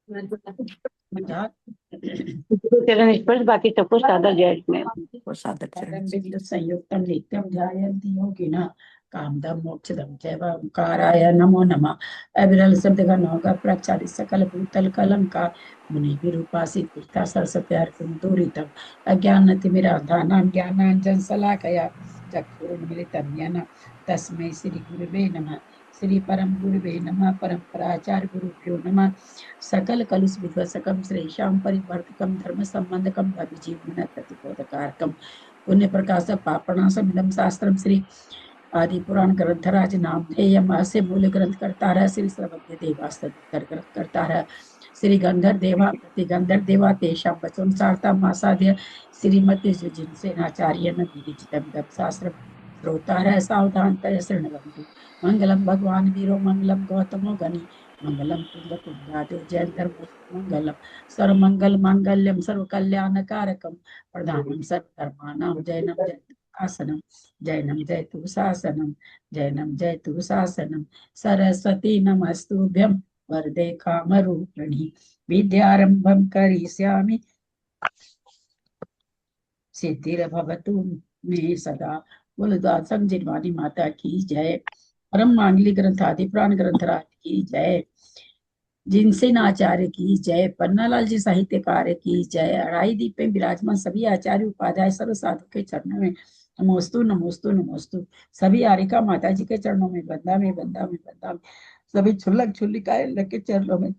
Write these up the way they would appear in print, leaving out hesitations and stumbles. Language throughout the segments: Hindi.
चरण स्पर्श, बाकी सब कुछ सादर जय में। संयुक्तम नित्यम ध्यायन्ति योगिनः कामदम मोक्षदम चैव ओंकाराय नमो नमः। अविरल शब्द का नौका प्रचारि सकल भूतल कलंका मुनि विरूपासित तीर्था सरस्वती हरकुम दूरितम अज्ञानतिमिराधानां ज्ञानांजन शलाकया चक्षुरुन्मीलितं येन तस्मै श्री गुरुवे नमः। श्री परम गुरुवे नमः। परम्पराचार्य गुरुभ्यो नमः। सकल कलुष विध्वसकम श्रेषाम परिवर्तकम धर्म संबंधकम अभिजीवन प्रतिबोधकारकम पुण्य प्रकाश पापणासमिदं शास्त्रम श्री आदि पुराण ग्रंथराज नाम ध्येयम अस्य मूल ग्रंथ करता रह श्री सर्वज्ञ देवास्तर ग्रंथ करता रह श्री गंधर देवा प्रति गंधर देवा तेषां वचन सारता मासाध्य श्रीमती सुजिनसेनाचार्य विविचितम शास्त्र श्रोता रह सावधान तय शृण्वन्तु मंगलम भगवान वीरो मंगलम गौतमो गणी मंगलम कुंद कुंजादो जयंतर मंगलम सर्वमंगल मांगल्यम सर्व कल्याण कारकम प्रधानम सर्वधर्माणां जयनम जयतु जैनम जयतु शासनम जैनम जयतु शासनम सरस्वती नमस्तुभ्यं वरदे कामरूपिणी विद्यारंभं करिष्यामि सिद्धिर्भवतु मे सदा। बोलो संजीवनी माता की जय। परम मांगलिक ग्रंथ आदि पुराण ग्रंथराज की जय। जिनसेन आचार्य की जय। पन्नालाल जी साहित्यकार की जय। अढ़ाई दीप में विराजमान सभी आचार्य उपाध्याय सर्व साधु के चरणों में नमोस्तु नमोस्तु नमोस्तु। सभी आरिका माता जी के चरणों में बंदा में बंदा में बंदा में। सभी छुल्लक छुल्लिकाए के चरणों में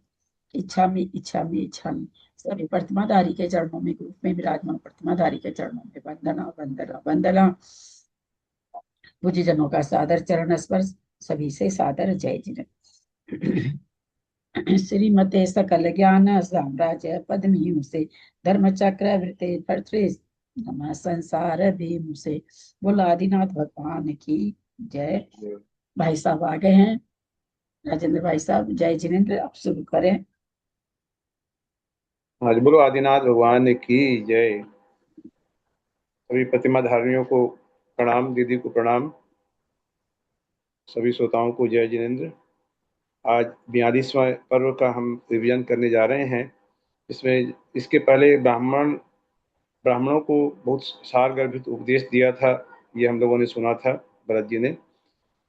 इच्छा में इच्छा में इच्छा में। सभी प्रतिमाधारी के चरणों में ग्रुप में विराजमान प्रतिमाधारी के चरणों में वंदना वंदना वंदना। पूज्यजनों का सादर चरण स्पर्श। सभी से सादर जय जिन। श्रीमते सकल ज्ञान साम्राज्य पद्मी से धर्म चक्र वृत्ति भर्तृ नमः संसार भीम से। बोला आदिनाथ भगवान की जय। भाई साहब आ गए हैं। राजेंद्र भाई साहब जय जिनेन्द्र, आप शुरू करें। हाँ जी, बोलो आदिनाथ भगवान की जय। सभी प्रतिमा धारियों को प्रणाम, दीदी को प्रणाम, सभी श्रोताओं को जय जिनेन्द्र। आज 42वां पर्व का हम रिवीजन करने जा रहे हैं। इसमें इसके पहले ब्राह्मणों को बहुत सारगर्भित उपदेश दिया था, ये हम लोगों ने सुना था भरत जी ने।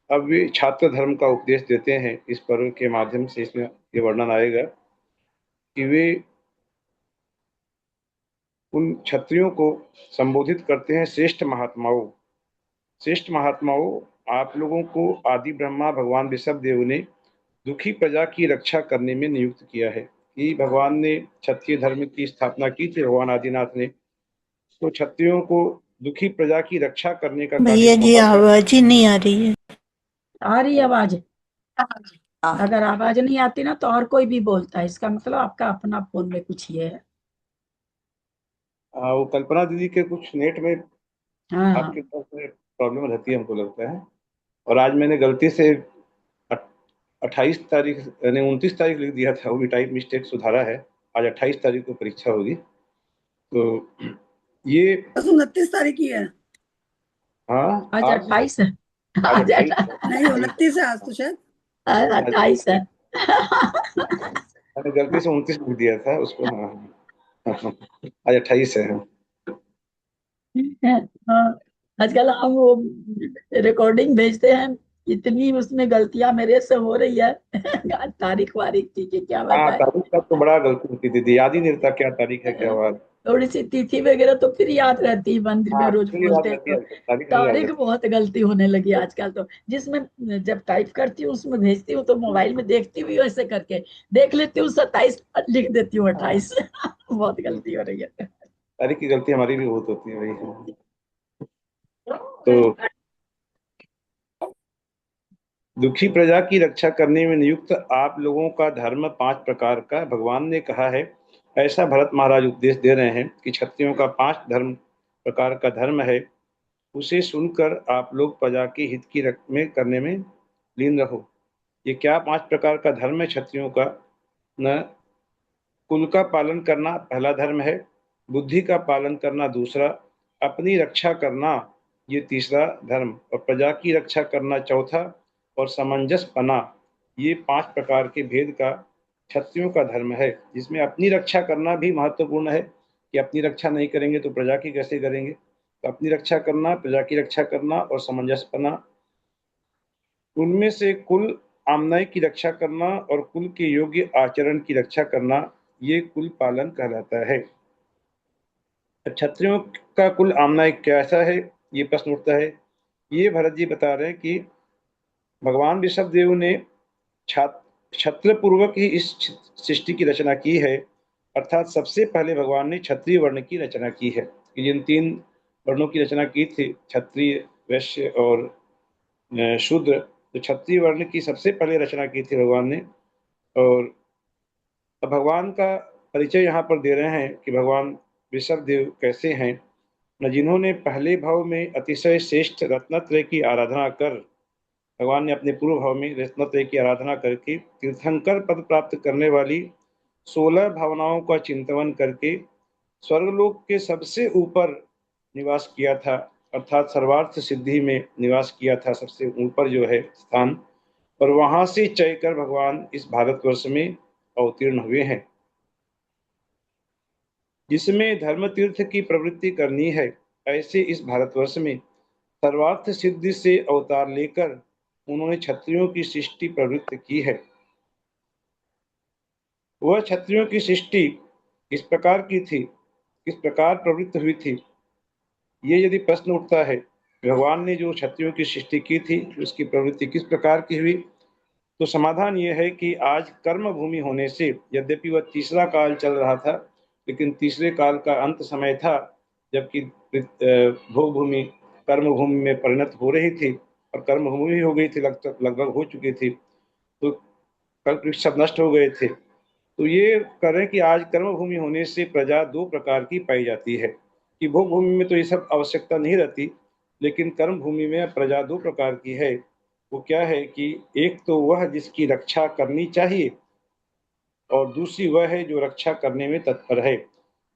अब वे छात्र धर्म का उपदेश देते हैं इस पर्व के माध्यम से। इसमें ये वर्णन आएगा कि वे उन क्षत्रियों को संबोधित करते हैं श्रेष्ठ महात्माओं। श्रेष्ठ महात्माओं, आप लोगों को आदि ब्रह्मा भगवान ऋषभदेव ने दुखी प्रजा की रक्षा करने में नियुक्त किया है। कि भगवान ने क्षत्रिय धर्म की स्थापना की थी, भगवान आदिनाथ ने, तो क्षत्रियों को दुखी प्रजा की रक्षा करने का भैया जी आवाज ही नहीं आ रही है। आ रही है आवाज? अगर आवाज नहीं आती ना तो और कोई भी बोलता है, इसका मतलब आपका अपना फोन में कुछ ये है। वो कल्पना दीदी के कुछ नेट में हाँ आपके पास प्रॉब्लम रहती है, हमको लगता है। और आज मैंने गलती से 28 तारीख यानी 29 तारीख लिख दिया था, वो भी टाइप मिस्टेक सुधारा है। आज 28 तारीख को परीक्षा होगी, तो ये 29 तारीख की है। हाँ, आज 28 है। आज 28 नहीं 29 है आज तो शायद। 28 है। मैंने गलती से 29 लिख दिया था उसको। हाँ, आज 28 है। हाँ, आजकल हम वो रिकॉर्डिंग भेजते हैं, इतनी उसमें गलतियां मेरे से हो रही है। तारीख वारीख चीजें क्या हाँ, बताए। तारीख का तो बड़ा गलती होती दीदी, याद ही नहीं रहता क्या तारीख है क्या बात। थोड़ी सी तिथि वगैरह तो फिर याद रहती है, मंदिर में हाँ, रोज फिर याद बोलते हैं रहती तो। है, तारीख नहीं याद तारीख रहती। बहुत गलती होने लगी आजकल तो। जिसमें जब टाइप करती हूँ उसमें भेजती हूँ तो मोबाइल में देखती हुई ऐसे करके देख लेती हूँ 27 लिख देती हूँ 28। बहुत गलती हो रही है। तारीख की गलती हमारी भी बहुत होती है भाई। तो दुखी प्रजा की रक्षा करने में नियुक्त आप लोगों का धर्म 5 प्रकार का भगवान ने कहा है। ऐसा भरत महाराज उपदेश दे रहे हैं कि क्षत्रियों का 5 प्रकार का धर्म है। उसे सुनकर आप लोग प्रजा के हित की में करने में लीन रहो। ये क्या 5 प्रकार का धर्म है क्षत्रियों का? न कुल का पालन करना पहला धर्म है, बुद्धि का पालन करना दूसरा, अपनी रक्षा करना ये तीसरा धर्म, और प्रजा की रक्षा करना चौथा, और समंजस पना ये 5 प्रकार के भेद का क्षत्रियों का धर्म है, जिसमें अपनी रक्षा करना भी महत्वपूर्ण है कि अपनी रक्षा नहीं करेंगे तो प्रजा की कैसे करेंगे। तो अपनी रक्षा करना, प्रजा की रक्षा करना और सामंजस्य बना, उनमें से कुल आमनाई की रक्षा करना और कुल के योग्य आचरण की रक्षा करना, ये कुल पालन कहलाता है। क्षत्रियों का कुल आमनाई कैसा है, ये प्रश्न उठता है। ये भरत जी बता रहे हैं कि भगवान ऋषभदेव ने क्षत्र पूर्वक ही इस सृष्टि की रचना की है, अर्थात सबसे पहले भगवान ने क्षत्रिय वर्ण की रचना की है। जिन 3 वर्णों की रचना की थी, क्षत्रिय, वैश्य और शूद्र, तो क्षत्रिय वर्ण की सबसे पहले रचना की थी भगवान ने। और अब भगवान का परिचय यहाँ पर दे रहे हैं कि भगवान ऋषभदेव कैसे हैं। न जिन्होंने पहले भाव में अतिशय श्रेष्ठ रत्नत्रय की आराधना कर, भगवान ने अपने पूर्व भाव में रत्नत्रय की आराधना करके तीर्थंकर पद प्राप्त करने वाली 16 भावनाओं का चिंतन करके स्वर्गलोक के सबसे ऊपर निवास किया था, अर्थात सर्वार्थ सिद्धि में निवास किया था, सबसे ऊपर जो है स्थान, और वहां से चय कर भगवान इस भारतवर्ष में अवतीर्ण हुए हैं। जिसमें धर्म तीर्थ की प्रवृत्ति करनी है, ऐसे इस भारतवर्ष में सर्वार्थ सिद्धि से अवतार लेकर उन्होंने क्षत्रियों की सृष्टि प्रवृत्त की है। वह क्षत्रियों की सृष्टि किस प्रकार की थी, किस प्रकार प्रवृत्त हुई थी, ये यदि प्रश्न उठता है, भगवान ने जो क्षत्रियों की सृष्टि की थी उसकी प्रवृत्ति किस प्रकार की हुई, तो समाधान ये है कि आज कर्म भूमि होने से, यद्यपि वह तीसरा काल चल रहा था, लेकिन तीसरे काल का अंत समय था, जबकि भोग भूमि कर्म भूमि में परिणत हो रही थी और कर्म भूमि हो गई थी, लगभग हो चुकी थी, तो कल्प वृक्ष सब नष्ट हो गए थे। तो ये करें कि आज कर्म भूमि होने से प्रजा 2 प्रकार की पाई जाती है, कि भोग भूमि में तो ये सब आवश्यकता नहीं रहती, लेकिन कर्म भूमि में प्रजा 2 प्रकार की है। वो क्या है कि एक तो वह जिसकी रक्षा करनी चाहिए और दूसरी वह है जो रक्षा करने में तत्पर है।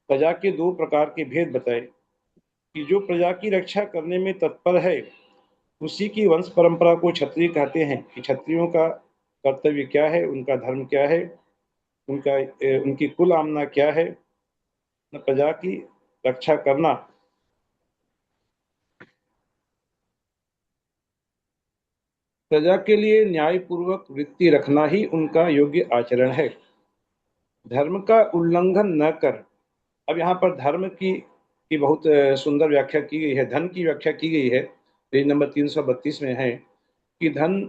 प्रजा के 2 प्रकार के भेद बताए कि जो प्रजा की रक्षा करने में तत्पर है, उसी की वंश परंपरा को क्षत्रिय कहते हैं। कि क्षत्रियों का कर्तव्य क्या है, उनका धर्म क्या है, उनकी कुल आमना क्या है, प्रजा की रक्षा करना। प्रजा के लिए न्यायपूर्वक वृत्ति रखना ही उनका योग्य आचरण है। धर्म का उल्लंघन न कर। अब यहाँ पर धर्म की बहुत सुंदर व्याख्या की गई है, धन की व्याख्या की गई है, पेज नंबर 332 में है कि धन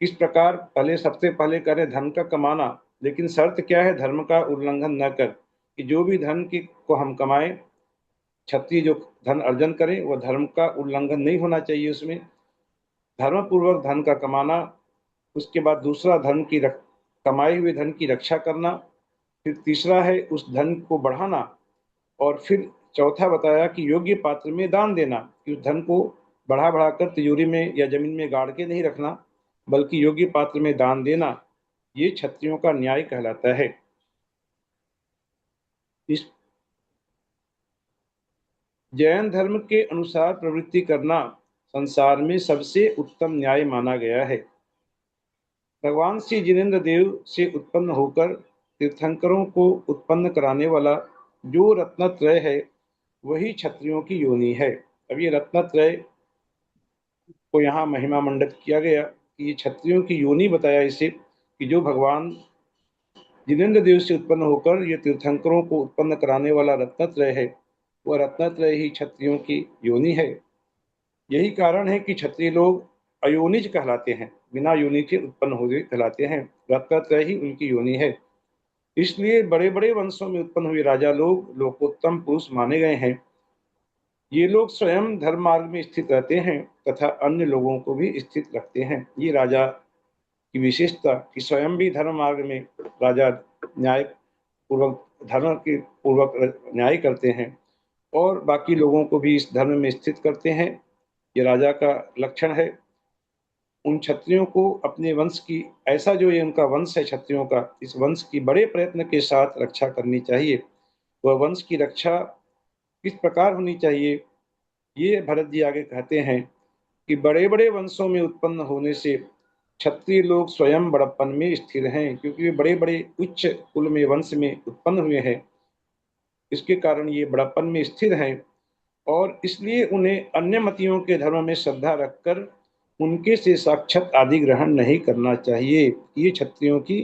किस प्रकार, पहले सबसे पहले करें धन का कमाना, लेकिन शर्त क्या है, धर्म का उल्लंघन न कर, कि जो भी धन की को हम कमाएं, क्षत्रिय जो धन अर्जन करें, वह धर्म का उल्लंघन नहीं होना चाहिए, उसमें धर्म पूर्वक धन का कमाना। उसके बाद दूसरा कमाए हुए धन की रक्षा करना, फिर तीसरा है उस धन को बढ़ाना, और फिर चौथा बताया कि योग्य पात्र में दान देना, कि उस धन को बढ़ा बढ़ा कर तिजोरी में या जमीन में गाड़ के नहीं रखना, बल्कि योग्य पात्र में दान देना, ये क्षत्रियों का न्याय कहलाता है। इस जैन धर्म के अनुसार प्रवृत्ति करना संसार में सबसे उत्तम न्याय माना गया है। भगवान श्री जिनेन्द्र देव से उत्पन्न होकर तीर्थंकरों को उत्पन्न कराने वाला जो रत्नत्रय है, वही क्षत्रियों की योनि है। अब ये रत्नत्रय को यहाँ महिमा मंडित किया गया कि ये क्षत्रियों की योनि बताया इसे, कि जो भगवान जिनेन्द्र देव से उत्पन्न होकर ये तीर्थंकरों को उत्पन्न कराने वाला रत्नत्रय है, वह रत्नत्रय ही क्षत्रियों की योनि है। यही कारण है कि क्षत्रिय लोग अयोनिज कहलाते हैं, बिना योनि के उत्पन्न हुए कहलाते हैं, रत्नत्रय ही उनकी योनि है। इसलिए बड़े बड़े वंशों में उत्पन्न हुए राजा लोग लोकोत्तम पुरुष माने गए हैं। ये लोग स्वयं धर्म मार्ग में स्थित रहते हैं तथा अन्य लोगों को भी स्थित रखते हैं। ये राजा की विशेषता कि स्वयं भी धर्म मार्ग में राजा न्याय पूर्वक धर्म के पूर्वक न्याय करते हैं और बाकी लोगों को भी इस धर्म में स्थित करते हैं। ये राजा का लक्षण है। उन क्षत्रियों को अपने वंश की, ऐसा जो ये उनका वंश है क्षत्रियों का, इस वंश की बड़े प्रयत्न के साथ रक्षा करनी चाहिए। वह वंश की रक्षा किस प्रकार होनी चाहिए, ये भरत जी आगे कहते हैं कि बड़े बड़े वंशों में उत्पन्न होने से क्षत्रिय लोग स्वयं बड़प्पन में स्थिर हैं, क्योंकि वे बड़े बड़े उच्च कुल में वंश में उत्पन्न हुए हैं। इसके कारण ये बड़प्पन में स्थिर हैं और इसलिए उन्हें अन्य मतियों के धर्म में श्रद्धा रखकर उनके से साक्षात आदि ग्रहण नहीं करना चाहिए। ये क्षत्रियों की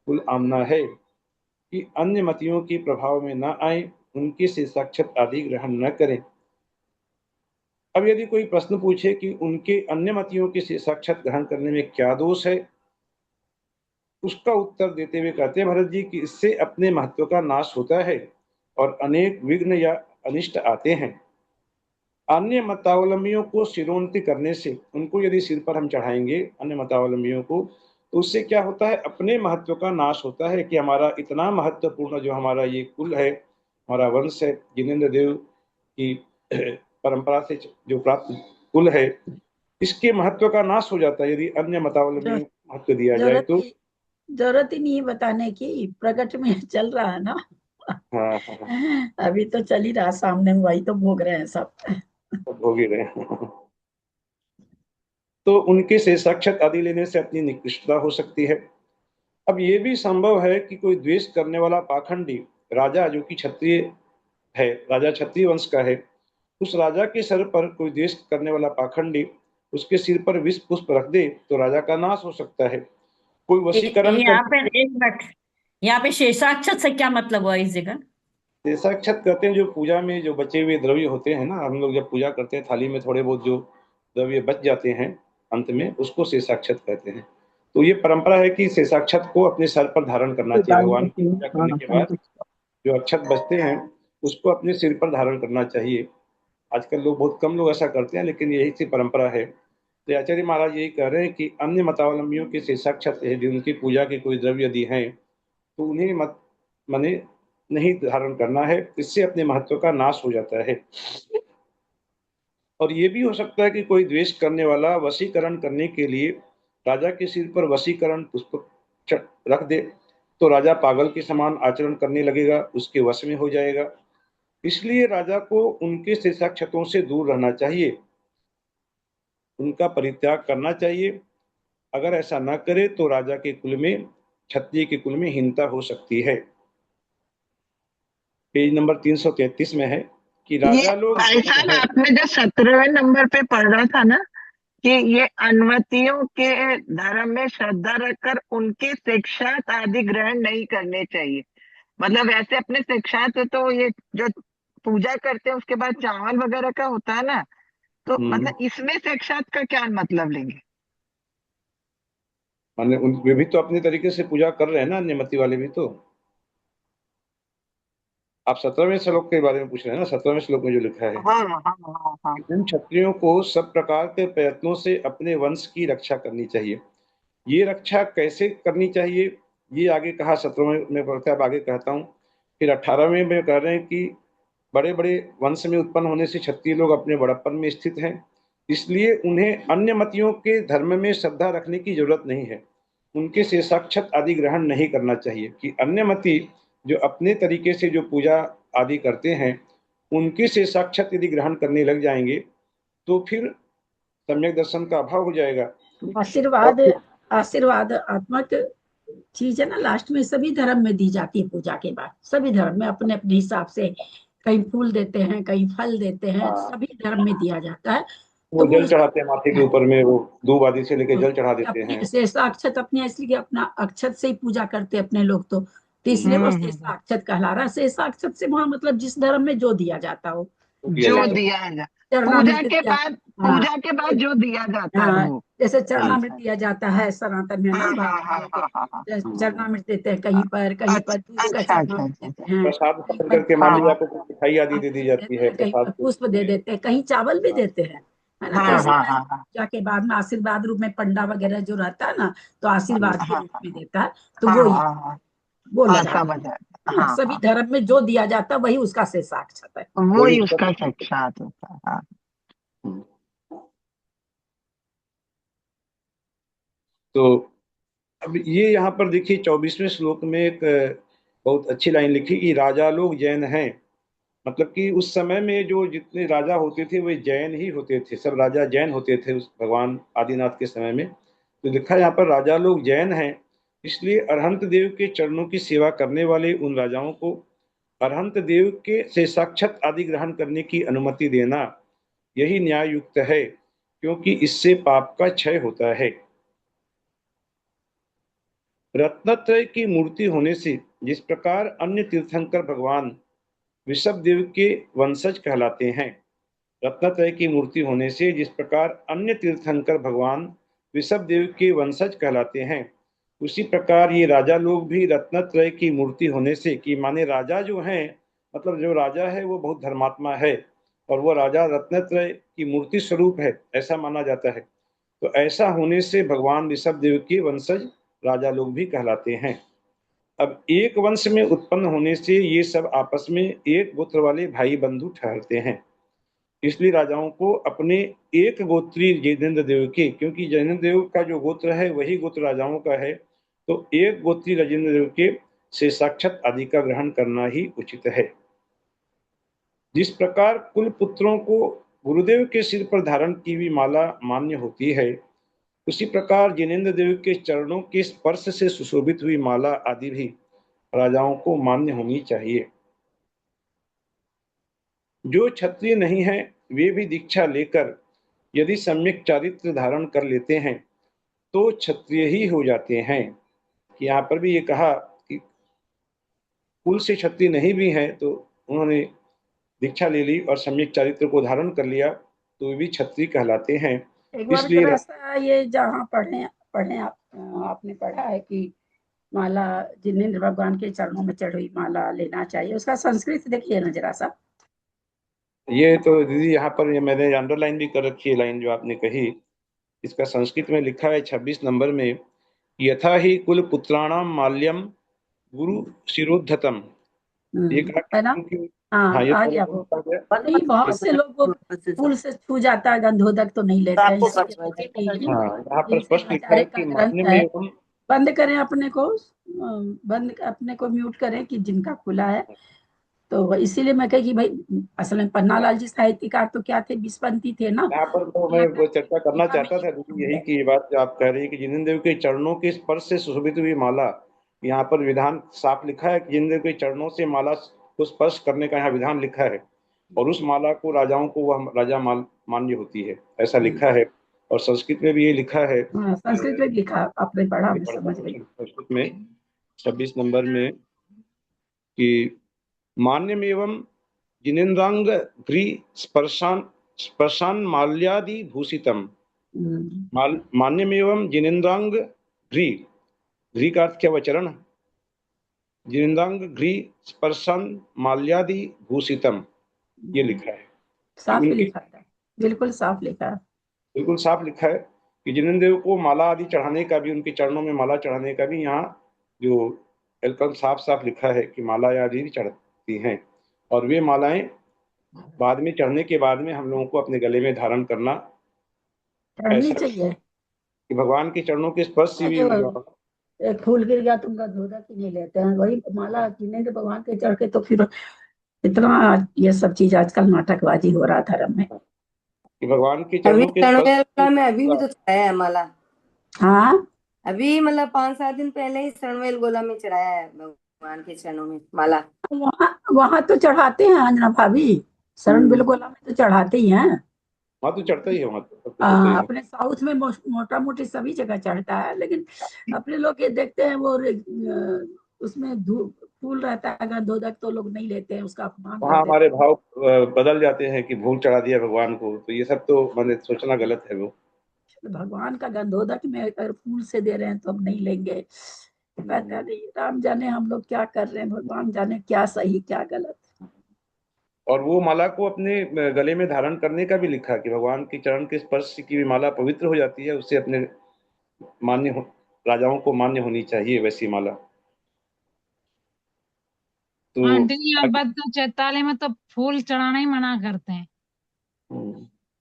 कुल आमना है कि अन्य मतियों के प्रभाव में न आए, उनके से साक्षात आदि ग्रहण न करें। अब यदि कोई प्रश्न पूछे कि उनके अन्य मतियों के से साक्षात ग्रहण करने में क्या दोष है, उसका उत्तर देते हुए कहते हैं भरत जी कि इससे अपने महत्व का नाश होता है और अनेक विघ्न या अनिष्ट आते हैं। अन्य मतावलंबियों को सिरोन्नति करने से, उनको यदि सिर पर हम चढ़ाएंगे अन्य मतावलंबियों को, तो उससे क्या होता है, अपने महत्व का नाश होता है कि हमारा इतना महत्वपूर्ण जो हमारा ये कुल है, हमारा वंश है, जिनेन्द्र देव की परंपरा से जो प्राप्त कुल है, इसके महत्व का नाश हो जाता है यदि अन्य मतावलंबियों को महत्व दिया जाए तो। जरूरत ही नहीं है बताने की, प्रकट में चल रहा है ना। हाँ हाँ, अभी तो चल ही रहा, सामने वही तो भोग रहे हैं सब। सब भोग ही रहे हैं। तो उनके से साक्षात आदि लेने से अपनी निकृष्टता हो सकती है। अब ये भी संभव है कि कोई द्वेष करने वाला पाखंडी राजा, जो कि क्षत्रिय है, राजा क्षत्रिय वंश का है, उस राजा के सर पर कोई द्वेष करने वाला पाखंडी उसके सिर पर विष पुष्प रख दे तो राजा का नाश हो सकता है। कोई वशीकरण यहाँ पे एक मिनट, यहाँ पे शेषाक्षत से क्या मतलब हुआ इस जगह? शेषाक्षत कहते हैं जो पूजा में जो बचे हुए द्रव्य होते हैं ना, हम लोग जब पूजा करते हैं थाली में थोड़े बहुत जो द्रव्य बच जाते हैं अंत में, उसको शेषाक्षत कहते हैं। तो ये परंपरा है कि शेषाक्षत को अपने सर पर धारण करना चाहिए। भगवान की पूजा करने के बाद जो अक्षत बचते हैं उसको अपने सिर पर धारण करना चाहिए। आजकल लोग, बहुत कम लोग ऐसा करते हैं, लेकिन यही सी परंपरा है। तो आचार्य महाराज यही कह रहे हैं कि अन्य मतावलंबियों के शेषाक्षत यदि उनकी पूजा के कोई द्रव्य यदि हैं तो उन्हें मत मने नहीं धारण करना है, इससे अपने महत्व का नाश हो जाता है। और ये भी हो सकता है कि कोई द्वेष करने वाला वशीकरण करने के लिए राजा के सिर पर वशीकरण पुष्प रख दे तो राजा पागल के समान आचरण करने लगेगा, उसके वश में हो जाएगा। इसलिए राजा को उनके शेषाक्षतों से दूर रहना चाहिए, उनका परित्याग करना चाहिए। अगर ऐसा न करे तो राजा के कुल में, क्षत्रिय के कुल में हीनता हो सकती है। पेज नंबर 333 में है कि ये राजा लोग भाई साहब आपने जो 17वें नंबर पे पढ़ा था ना कि ये अन्वतियों के धर्म में श्रद्धा रखकर उनके शिक्षात आदि ग्रहण नहीं करने चाहिए, मतलब ऐसे अपने शिक्षात तो ये जो पूजा करते हैं उसके बाद चावल वगैरह का होता है ना, तो मतलब इसमें शिक्षात का क्या मतलब लेंगे? माने वे भी तो अपने तरीके से पूजा कर रहे हैं ना, अन्यमति वाले भी तो। आप 17वें श्लोक के बारे में पूछ रहे हैं ना, 17वें श्लोक में जो लिखा है, हाँ हाँ हाँ हाँ। उन क्षत्रियों को सब प्रकार के प्रयत्नों से अपने वंश की रक्षा करनी चाहिए। ये रक्षा कैसे करनी चाहिए ये आगे कहा, 17वें में पढ़ता है, आगे कहता हूँ। फिर 18वें में कह रहे हैं कि बड़े बड़े वंश में उत्पन्न होने से क्षत्रिय लोग अपने बड़प्पन में स्थित हैं, इसलिए उन्हें अन्य मतियों के धर्म में श्रद्धा रखने की जरूरत नहीं है, उनके से साक्षात आदि ग्रहण नहीं करना चाहिए। कि अन्य मति जो अपने तरीके से जो पूजा आदि करते हैं उनके से साक्षात यदि ग्रहण करने लग जाएंगे तो फिर सम्यक दर्शन का अभाव हो जाएगा। आशीर्वाद, आशीर्वाद आत्मक चीज है ना, लास्ट में सभी धर्म में दी जाती है। पूजा के बाद सभी धर्म में अपने अपने हिसाब से कहीं फूल देते हैं, कहीं फल देते हैं, सभी धर्म में दिया जाता है। वो तो जल चढ़ाते हैं माथे के ऊपर में, वो दूब आदि से लेके जल चढ़ा देते हैं। शेषाक्षत अपने इसलिए अपना अक्षत से ही पूजा करते हैं अपने लोग, तो इसलिए वो शेषाक्षत कहला रहा है। शेषाक्षत से वहां मतलब जिस धर्म में जो दिया जाता हो, जो दिया है पूजा के बाद जो दिया जाता है वो, जैसे चरणामृत दिया जाता है सनातन में ना, चरणामृत देते हैं कहीं पर, कहीं पर दूध का चरणामृत देते हैं, प्रसाद करके मान लीजिए आपको मिठाई आदि दे दी जाती है, कहीं पर पुष्प दे देते हैं, कहीं चावल भी देते हैं, है ना। तो पूजा के बाद में आशीर्वाद रूप में पंडा वगैरह जो रहता है ना, तो आशीर्वाद के रूप में देता है। तो वो लगा सभी धर्म में जो दिया जाता है वही उसका शेषाक्षत है, वही उसका साक्षात होता है। तो अब ये यहाँ पर देखिए 24वें श्लोक में एक बहुत अच्छी लाइन लिखी कि राजा लोग जैन हैं। मतलब कि उस समय में जो जितने राजा होते थे वे जैन ही होते थे, सब राजा जैन होते थे उस भगवान आदिनाथ के समय में। तो लिखा है यहाँ पर राजा लोग जैन हैं, इसलिए अरहंत देव के चरणों की सेवा करने वाले उन राजाओं को अरहंत देव के से साक्षात आदि ग्रहण करने की अनुमति देना यही न्याय युक्त है, क्योंकि इससे पाप का क्षय होता है। रत्नत्रय की मूर्ति होने से जिस प्रकार अन्य तीर्थंकर भगवान ऋषभदेव के वंशज कहलाते हैं, रत्नत्रय की मूर्ति होने से जिस प्रकार अन्य तीर्थंकर भगवान ऋषभदेव के वंशज कहलाते हैं, उसी प्रकार ये राजा लोग भी रत्नत्रय की मूर्ति होने से, कि माने राजा जो हैं, मतलब जो राजा है वो बहुत धर्मात्मा है और वो राजा रत्नत्रय की मूर्ति स्वरूप है, ऐसा माना जाता है। तो ऐसा होने से भगवान ऋषभदेव के वंशज राजा लोग भी कहलाते हैं। अब एक वंश में उत्पन्न होने से ये सब आपस में एक गोत्र वाले भाई बंधु ठहरते हैं, इसलिए राजाओं को अपने एक गोत्री जिनेंद्र देव के, क्योंकि जिनेंद्र देव का जो गोत्र है वही गोत्र राजाओं का है, तो एक गोत्री राजेंद्र देव के से साक्षात आदि का ग्रहण करना ही उचित है। जिस प्रकार कुल पुत्रों को गुरुदेव के सिर पर धारण की हुई माला मान्य होती है, उसी प्रकार जिनेंद्र देव के चरणों के स्पर्श से सुशोभित हुई माला आदि भी राजाओं को मान्य होनी चाहिए। जो क्षत्रिय नहीं है वे भी दीक्षा लेकर यदि सम्यक चारित्र धारण कर लेते हैं तो क्षत्रिय ही हो जाते हैं। यहाँ पर भी ये कहा कि कुल से क्षत्रिय नहीं भी है तो उन्होंने दीक्षा ले ली और सम्यक चारित्र को धारण कर लिया तो वे भी क्षत्रिय कहलाते हैं। एक बार इसलिए जरा सा ये जहाँ पढ़े पढ़े आपने पढ़ा है कि माला जिनेंद्र भगवान के चरणों में चढ़ी माला लेना चाहिए, उसका संस्कृत देखिए ना जरा सा। ये तो दीदी यहाँ पर ये मैंने अंडरलाइन भी कर रखी है लाइन जो आपने कही, इसका संस्कृत में लिखा है 26 नंबर में, यथा ही कुल पुत्राणाम माल्यम गुरु शिरोद्धतम। ये कहा है ना? कि हाँ, हाँ, ये आ तो गया वो। नहीं, बहुत से लोग वो फूल से छू जाता है, गंधोदक तो नहीं लेते हैं। हाँ, यहाँ पर स्पष्ट लिखा है हजारे कि का मान्य ग्रंथ है। में बंद करें अपने को, बंद अपने को म्यूट करें कि जिनका खुला है। तो इसीलिए मैं कही कि भाई असल में पन्नालाल जी साहित्यकार तो क्या थे, विस्पंती थे ना। यहाँ पर तो मैं वो चर्चा करना चाहता था दीदी, यही की बात जो आप कह रही है कि जिनेंद्र देव के चरणों के स्पर्श से सुशोभित हुई माला, यहाँ पर विधान साफ लिखा है कि जिनेंद्र देव के चरणों से माला को स्पर्श करने का यहाँ विधान लिखा है, और उस माला को राजाओं को वह राजा मान्य होती है, ऐसा लिखा है। और संस्कृत में भी ये लिखा है, हाँ, संस्कृत में लिखा, आपने पढ़ा, मैं समझ गई। संस्कृत में 26 नंबर में कि मान्यमेवं जिनेन्द्रांग घ्री स्पर्शान माल्यादि भूषितम। मान्यमेवं जिनेन्द्रांग घ्री, घ्री का अर्थ क्या हुआ? चरण। जिनेन्द्रांग घ्री स्पर्शान माल्यादि भूषितम, ये लिखा है। साफ लिखा था, बिल्कुल साफ लिखा है। बिल्कुल साफ लिखा है कि जिनेंद्र देव को माला आदि चढ़ाने का भी, उनके चरणों में माला चढ़ाने का भी यहाँ जो एकदम साफ साफ लिखा है कि माला आदि भी चढ़ती हैं, और वे मालाएं बाद में चढ़ने के बाद में हम लोगों को अपने गले में धारण करना चढ़नी ऐसा चाहिए कि भगवान के चरणों के स्पर्श से भी एक फूल गिर गया तुम गंधोदक की नहीं लेते हैं, वही माला जिनेंद्र भगवान के चढ़ के, तो फिर इतना ये सब चीज आजकल नाटकबाजी हो रहा धर्म में कि भगवान के चरणों के स्पर्श में अभी भी तो चढ़ाया है माला। हाँ, अभी मतलब 5-7 दिन पहले ही शरणवेल गोला में चढ़ाया है भगवान के चरणों में माला। वहाँ तो चढ़ाते हैं अंजना भाभी, शरण बिलगोला में तो चढ़ाते ही हैं। वहाँ तो चढ़ता ही है, वहाँ तो अपने साउथ में मोटा मोटी सभी जगह चढ़ता है, लेकिन अपने लोग ये देखते हैं वो उसमें फूल रहता है गंधोदक, तो लोग नहीं लेते हैं, उसका अपमान वहाँ हमारे भाव बदल जाते हैं कि भूल चढ़ा दिया भगवान को, तो ये सब तो मैंने सोचना गलत है। वो भगवान का गंधोदक में अगर फूल से दे रहे हैं तो हम नहीं लेंगे। पता नहीं, राम जाने हम लोग क्या कर रहे हैं, भगवान जाने क्या सही क्या गलत। और वो माला को अपने गले में धारण करने का भी लिखा कि भगवान के चरण के स्पर्श की माला पवित्र हो जाती है, उससे अपने राजाओं को मान्य होनी चाहिए वैसी माला। तो चैताली में तो फूल चढ़ाना ही मना करते हैं।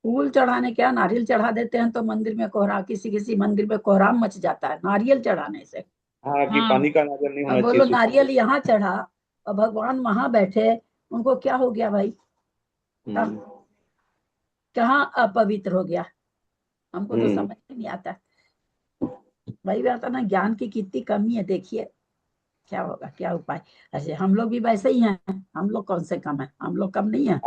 फूल चढ़ाने क्या, नारियल चढ़ा देते हैं तो मंदिर में कोहरा, किसी मंदिर में कोहराम मच जाता है नारियल चढ़ाने से। हाँ, कि पानी का नारियल नहीं होना चाहिए। बोलो नारियल यहाँ चढ़ा और भगवान वहां बैठे, उनको क्या हो गया भाई? कहाँ अपवित्र हो गया? हमको तो समझ नहीं आता। वही बात है ना, ज्ञान की कितनी कमी है, देखिए क्या होगा, क्या उपाय। ऐसे हम लोग भी वैसे ही हैं, हम लोग कौन से कम है, हम लोग कम नहीं है।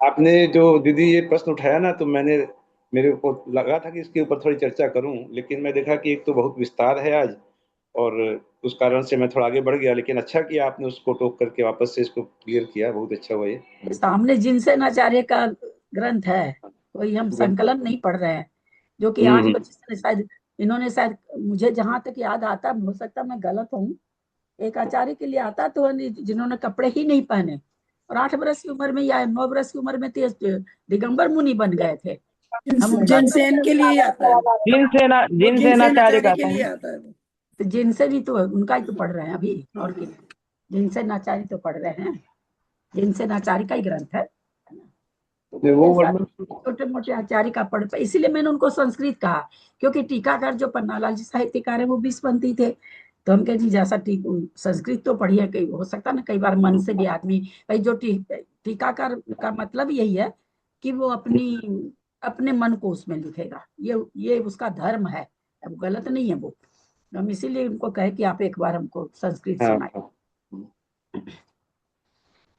आपने जो दीदी ये प्रश्न उठाया ना, तो मेरे को लगा था कि इसके ऊपर थोड़ी चर्चा करूं, लेकिन मैं देखा कि एक तो बहुत विस्तार है आज, और उस कारण से मैं थोड़ा आगे बढ़ गया। लेकिन अच्छा किया आपने उसको टोक करके वापस से इसको क्लियर किया, बहुत अच्छा हुआ ये। सामने जिनसेन आचार्य का ग्रंथ है, कोई हम संकलन नहीं पढ़ रहे हैं, जो कि आज हम्म। बच्चे ने शायद, इन्होंने शायद, मुझे जहां तक याद आता, हो सकता मैं गलत हूँ, एक आचार्य के लिए आता तो जिन्होंने कपड़े ही नहीं पहने और 8 बरस की उम्र में या 9 बरस की उम्र में दिगंबर मुनि बन गए थे। हम उनका जिनसेन के लिए ही आता है, जिनसेनाचार्य का के था। लिए आता है वो। तो जिनसे भी तो उनका ही तो पढ़ रहे हैं अभी, और क्या, जिनसे नाचारी तो पढ़ रहे हैं, जिनसे नाचारी का ही ग्रंथ है। तो वो वही ऐसा वर्णन छोटे मोटे आचार्य का पढ़, इसीलिए मैंने उनको संस्कृत कहा, क्योंकि टीकाकार जो पन्नालाल जी साहित्यकार है वो 20 पंथी थे। तो हम कहे जी जैसा संस्कृत तो पढ़िए, कई हो सकता है ना, कई बार मन से भी आदमी, भाई जो टीकाकार का मतलब यही है कि वो अपने मन को उसमें लिखेगा, ये उसका धर्म है, अब गलत नहीं है वो। हम इसीलिए उनको कहे कि आप एक बार हमको संस्कृत हाँ, सुनाए। हाँ।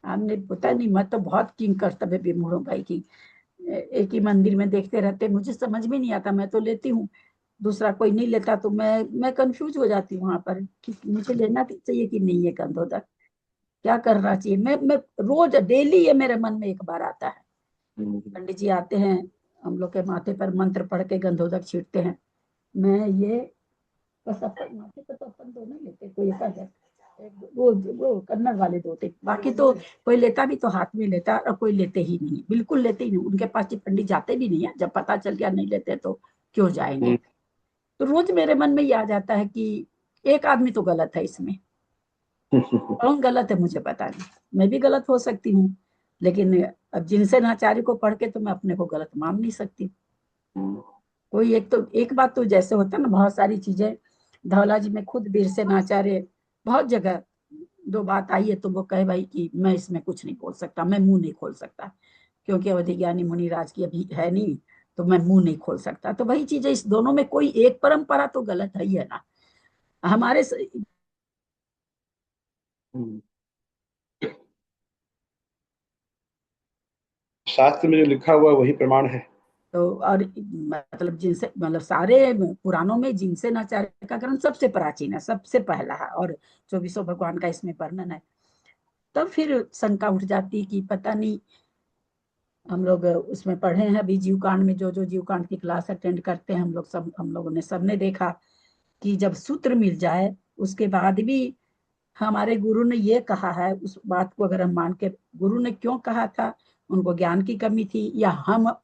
हमने पता नहीं, मैं तो बहुत किंग कर्तव्य विमूढ़ हूँ भाई की, एक ही मंदिर में देखते रहते, मुझे समझ में नहीं आता, मैं तो लेती हूँ, दूसरा कोई नहीं लेता तो मैं कंफ्यूज हो जाती हूँ वहां पर कि मुझे लेना चाहिए कि नहीं है गंधोदक, क्या करना चाहिए। मैं रोज डेली ये मेरे मन में एक बार आता है, पंडित जी आते हैं, हम लोग के माथे पर मंत्र पढ़ के गंधोदक छींटते हैं, मैं ये बस अपन माथे पर तो अपन दोनों लेते, कोई एक आध है, वो कन्नड़ वाले दो थे, बाकी तो कोई लेता भी तो हाथ में लेता, और कोई लेते ही नहीं, बिल्कुल लेते ही नहीं, उनके पास जी पंडित जाते भी नहीं है, जब पता चल गया नहीं लेते तो क्यों जाएंगे। तो रोज मेरे मन में ये आ जाता है कि एक आदमी तो गलत है इसमें, कौन गलत है मुझे पता नहीं, मैं भी गलत हो सकती हूँ, लेकिन अब जिनसे नाचार्य को पढ़ के तो मैं अपने को गलत मान नहीं सकती। कोई एक बात तो जैसे होता है ना, बहुत सारी चीजें, धौला जी में खुद वीर से नाचार्य बहुत जगह दो बात आई है तो वो कहे भाई कि मैं इसमें कुछ नहीं बोल सकता, मैं मुंह नहीं खोल सकता, क्योंकि अवधि ज्ञानी मुनिराज की अभी है नहीं, तो मैं मुंह नहीं खोल सकता। तो वही चीजें, इस दोनों में कोई एक परंपरा तो गलत है ही है ना, हमारे शास्त्र में जो लिखा हुआ है वही प्रमाण है। तो और मतलब जिनसे, मतलब सारे पुराणों में जिनसे नाचार्य का ग्रंथ सबसे प्राचीन है, सबसे पहला है, और 24 भगवान का इसमें वर्णन है। तब फिर शंका उठ जाती कि पता नहीं, हम लोग उसमें पढ़े हैं अभी जीव कांड में, जो जीव कांड की क्लास अटेंड करते हैं हम लोग, सब हम लोगों ने सबने देखा कि जब सूत्र मिल जाए उसके बाद भी हमारे गुरु ने ये कहा है, उस बात को अगर हम मान के, गुरु ने क्यों कहा था, उनको ज्ञान की कमी थी या हम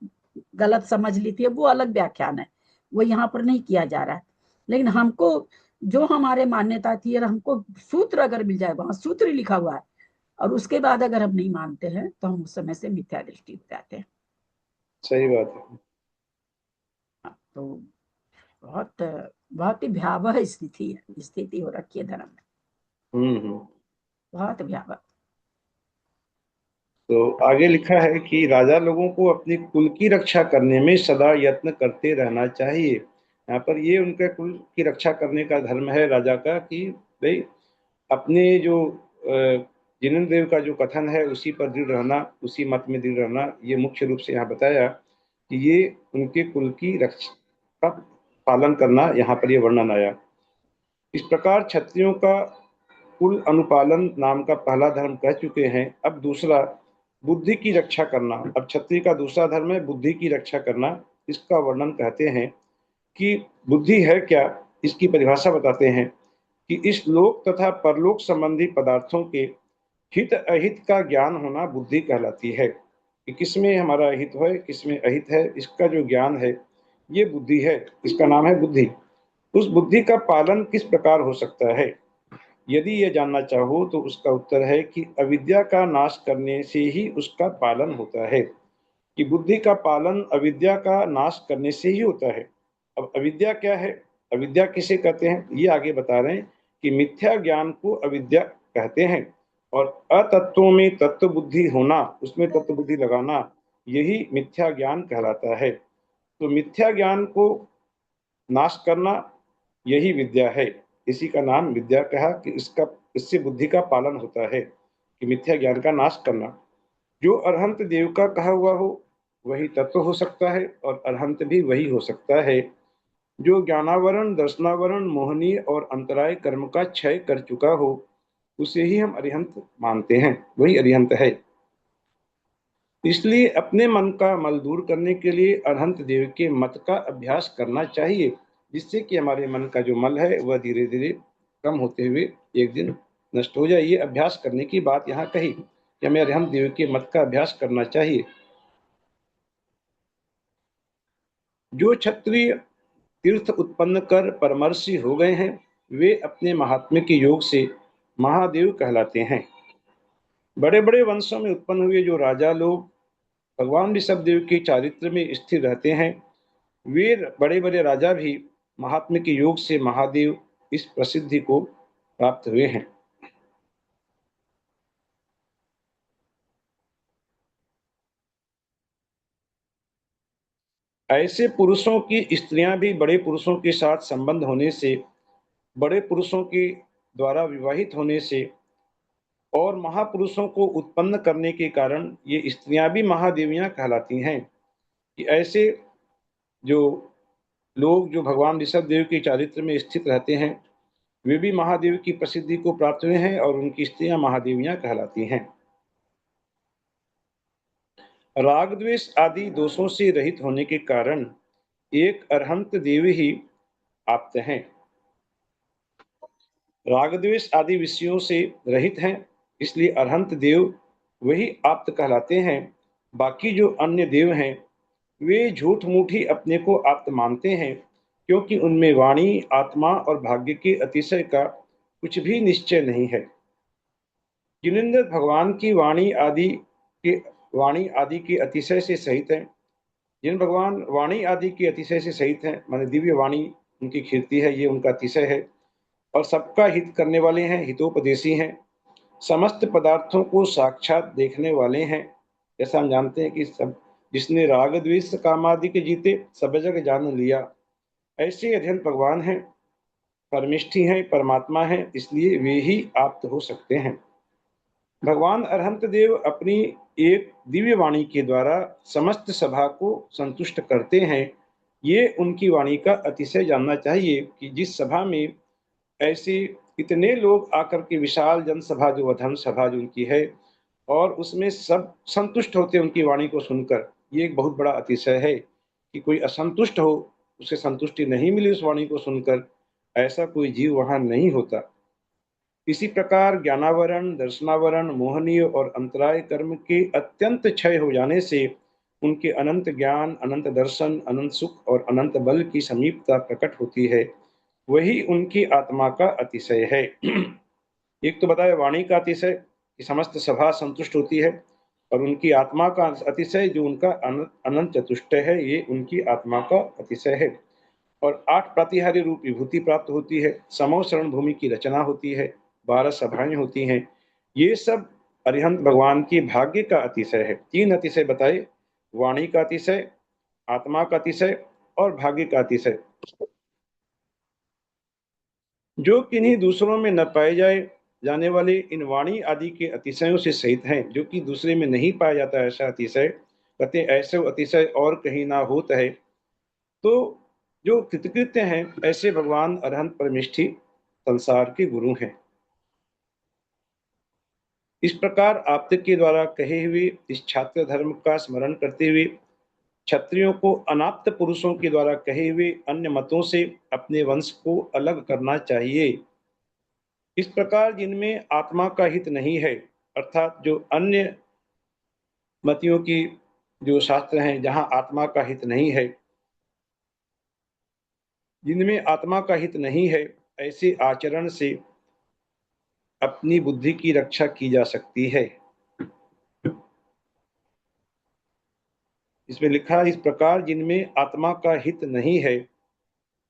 गलत समझ ली थी, वो अलग व्याख्यान है, वो यहाँ पर नहीं किया जा रहा है। लेकिन हमको जो हमारे मान्यता थी, और हमको सूत्र अगर मिल जाए, वहां सूत्र ही लिखा हुआ है, और उसके बाद अगर हम नहीं मानते हैं तो हम उस समय से मिथ्या दृष्टि हो जाते हैं। सही बात है। तो बहुत बहुत ही भयावह स्थिति हो रखी है धर्म में, हम्म। बहुत भयावह। तो आगे लिखा है कि राजा लोगों को अपनी कुल की रक्षा करने में सदा यत्न करते रहना चाहिए। यहाँ पर ये उनके कुल की रक्षा करने का धर्म है राजा का, कि भाई अपने जो जिनेंद्र देव का जो कथन है उसी पर दृढ़ रहना, उसी मत में दृढ़ रहना, ये मुख्य रूप से यहाँ बताया कि ये उनके कुल की रक्षा का पालन करना, यहाँ पर ये वर्णन आया। इस प्रकार क्षत्रियों का कुल अनुपालन नाम का पहला धर्म कह चुके हैं। अब दूसरा बुद्धि की रक्षा करना, अब क्षत्रिय का दूसरा धर्म है बुद्धि की रक्षा करना। इसका वर्णन कहते हैं कि बुद्धि है क्या, इसकी परिभाषा बताते हैं कि इस लोक तथा परलोक संबंधी पदार्थों के हित अहित का ज्ञान होना बुद्धि कहलाती है, कि किसमें हमारा हित है किसमें अहित है, इसका जो ज्ञान है ये बुद्धि है, इसका नाम है बुद्धि। उस बुद्धि का पालन किस प्रकार हो सकता है, यदि ये जानना चाहो तो उसका उत्तर है कि अविद्या का नाश करने से ही उसका पालन होता है, कि बुद्धि का पालन अविद्या का नाश करने से ही होता है। अब अविद्या क्या है, अविद्या किसे कहते हैं, ये आगे बता रहे हैं कि मिथ्या ज्ञान को अविद्या कहते हैं, और अतत्वों में तत्व बुद्धि होना, उसमें तत्व बुद्धि लगाना, यही मिथ्या ज्ञान कहलाता है। तो मिथ्या ज्ञान को नाश करना यही विद्या है। इसी का नाम विद्या कहा कि इससे बुद्धि का पालन होता है, कि मिथ्या ज्ञान का नाश करना। जो अरहंत देव का कहा हुआ हो वही तत्व हो सकता है, और अरहंत भी वही हो सकता है जो ज्ञानावरण, दर्शनावरण, मोहनीय और अंतराय कर्म का क्षय कर चुका हो। उसे ही हम अरिहंत मानते हैं, वही अरिहंत है। इसलिए अपने मन का मल दूर करने के लिए अरहंत देव के मत का अभ्यास करना चाहिए, जिससे कि हमारे मन का जो मल है वह धीरे धीरे कम होते हुए एक दिन नष्ट हो जाए। ये अभ्यास करने की बात यहाँ कही कि हमें अरहंत देव के मत का अभ्यास करना चाहिए। जो क्षत्रिय तीर्थ उत्पन्न कर परमर्षि हो गए हैं, वे अपने महात्म्य के योग से महादेव कहलाते हैं। बड़े बड़े वंशों में उत्पन्न हुए जो राजा लोग भगवान ऋषभदेव के चारित्र में स्थिर रहते हैं, वे बड़े बड़े राजा भी महात्म्य के योग से महादेव इस प्रसिद्धि को प्राप्त हुए हैं। ऐसे पुरुषों की स्त्रियां भी बड़े पुरुषों के साथ संबंध होने से, बड़े पुरुषों के द्वारा विवाहित होने से और महापुरुषों को उत्पन्न करने के कारण ये स्त्रियां भी महादेवियां कहलाती हैं। कि ऐसे जो लोग जो भगवान ऋषभदेव के चारित्र में स्थित रहते हैं, वे भी महादेव की प्रसिद्धि को प्राप्त हुए हैं और उनकी स्त्रियां महादेवियां कहलाती हैं। राग द्वेष आदि दोषों से रहित होने के कारण एक अरहंत देव ही आप्त हैं। राग द्वेष आदि विषयों से रहित हैं, इसलिए अरहंत देव वही आप्त कहलाते हैं। बाकी जो अन्य देव हैं वे झूठ मूठ ही अपने को आप्त मानते हैं, क्योंकि उनमें वाणी, आत्मा और भाग्य के अतिशय का कुछ भी निश्चय नहीं है। जिनेंद्र भगवान की वाणी आदि के अतिशय से सहित हैं। जिन भगवान वाणी आदि के अतिशय से सहित हैं, माने दिव्य वाणी उनकी कीर्ति है, ये उनका अतिशय है। और सबका हित करने वाले हैं, हितोपदेशी हैं, समस्त पदार्थों को साक्षात देखने वाले हैं। जैसा हम जानते हैं कि सब जिसने राग द्वेष काम आदि के जीते सब जग जान लिया, ऐसे अध्ययन भगवान हैं, परमिष्ठी हैं, परमात्मा हैं, इसलिए वे ही आप्त हो सकते हैं। भगवान अरहंत देव अपनी एक दिव्य वाणी के द्वारा समस्त सभा को संतुष्ट करते हैं। ये उनकी वाणी का अतिशय जानना चाहिए कि जिस सभा में ऐसे इतने लोग आकर के विशाल जनसभा जो धर्म सभा जो उनकी है, और उसमें सब संतुष्ट होते उनकी वाणी को सुनकर, ये एक बहुत बड़ा अतिशय है कि कोई असंतुष्ट हो, उसे संतुष्टि नहीं मिली उस वाणी को सुनकर, ऐसा कोई जीव वहां नहीं होता। इसी प्रकार ज्ञानावरण, दर्शनावरण, मोहनीय और अंतराय कर्म के अत्यंत क्षय हो जाने से उनके अनंत ज्ञान, अनंत दर्शन, अनंत सुख और अनंत बल की समीपता प्रकट होती है। वही उनकी आत्मा का अतिशय है। एक तो बताया वाणी का अतिशय कि समस्त सभा संतुष्ट होती है, और उनकी आत्मा का अतिशय जो उनका अनंत चतुष्ट है, ये उनकी आत्मा का अतिशय है। और 8 प्रतिहारी रूप विभूति प्राप्त होती है, समो शरण भूमि की रचना होती है, 12 सभाएं होती हैं। ये सब अरिहंत भगवान की भाग्य का अतिशय है। 3 अतिशय बताए, वाणी का अतिशय, आत्मा का अतिशय और भाग्य का अतिशय, जो किन्हीं दूसरों में न पाए जाने वाले इन वाणी आदि के अतिशयों से सहित हैं, जो कि दूसरे में नहीं पाया जाता ऐसा अतिशय, कहते ऐसे अतिशय और कहीं ना होता है। तो जो कृतकृत्य हैं, ऐसे भगवान अरहंत परमिष्ठी संसार के गुरु हैं। इस प्रकार आप्त के द्वारा कहे हुए इस छात्र धर्म का स्मरण करते हुए क्षत्रियों को अनाप्त पुरुषों के द्वारा कहे हुए अन्य मतों से अपने वंश को अलग करना चाहिए। इस प्रकार जिनमें आत्मा का हित नहीं है, अर्थात जो अन्य मतियों की जो शास्त्र हैं जहां आत्मा का हित नहीं है, जिनमें आत्मा का हित नहीं है, ऐसे आचरण से अपनी बुद्धि की रक्षा की जा सकती है। इसमें लिखा इस प्रकार जिनमें आत्मा का हित नहीं है,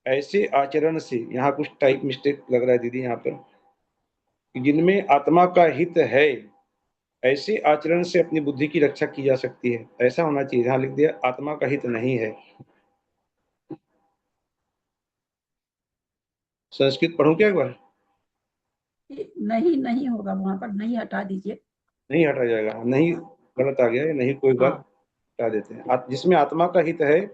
ऐसे आचरण से, यहाँ कुछ टाइप मिस्टेक लग रहा है दीदी यहाँ पर, जिनमें आत्मा का हित है, ऐसे आचरण से अपनी बुद्धि की रक्षा की जा सकती है, ऐसा होना चाहिए। यहाँ लिख दिया आत्मा का हित नहीं है। संस्कृत पढ़ूं क्या एक बार? नहीं नहीं होगा वहां पर, नहीं, हटा दीजिए। नहीं हटा जाएगा, नहीं गलत आ गया है, नहीं को एक बार हाँ। हटा देते हैं। जिसमें आत्मा का हित है,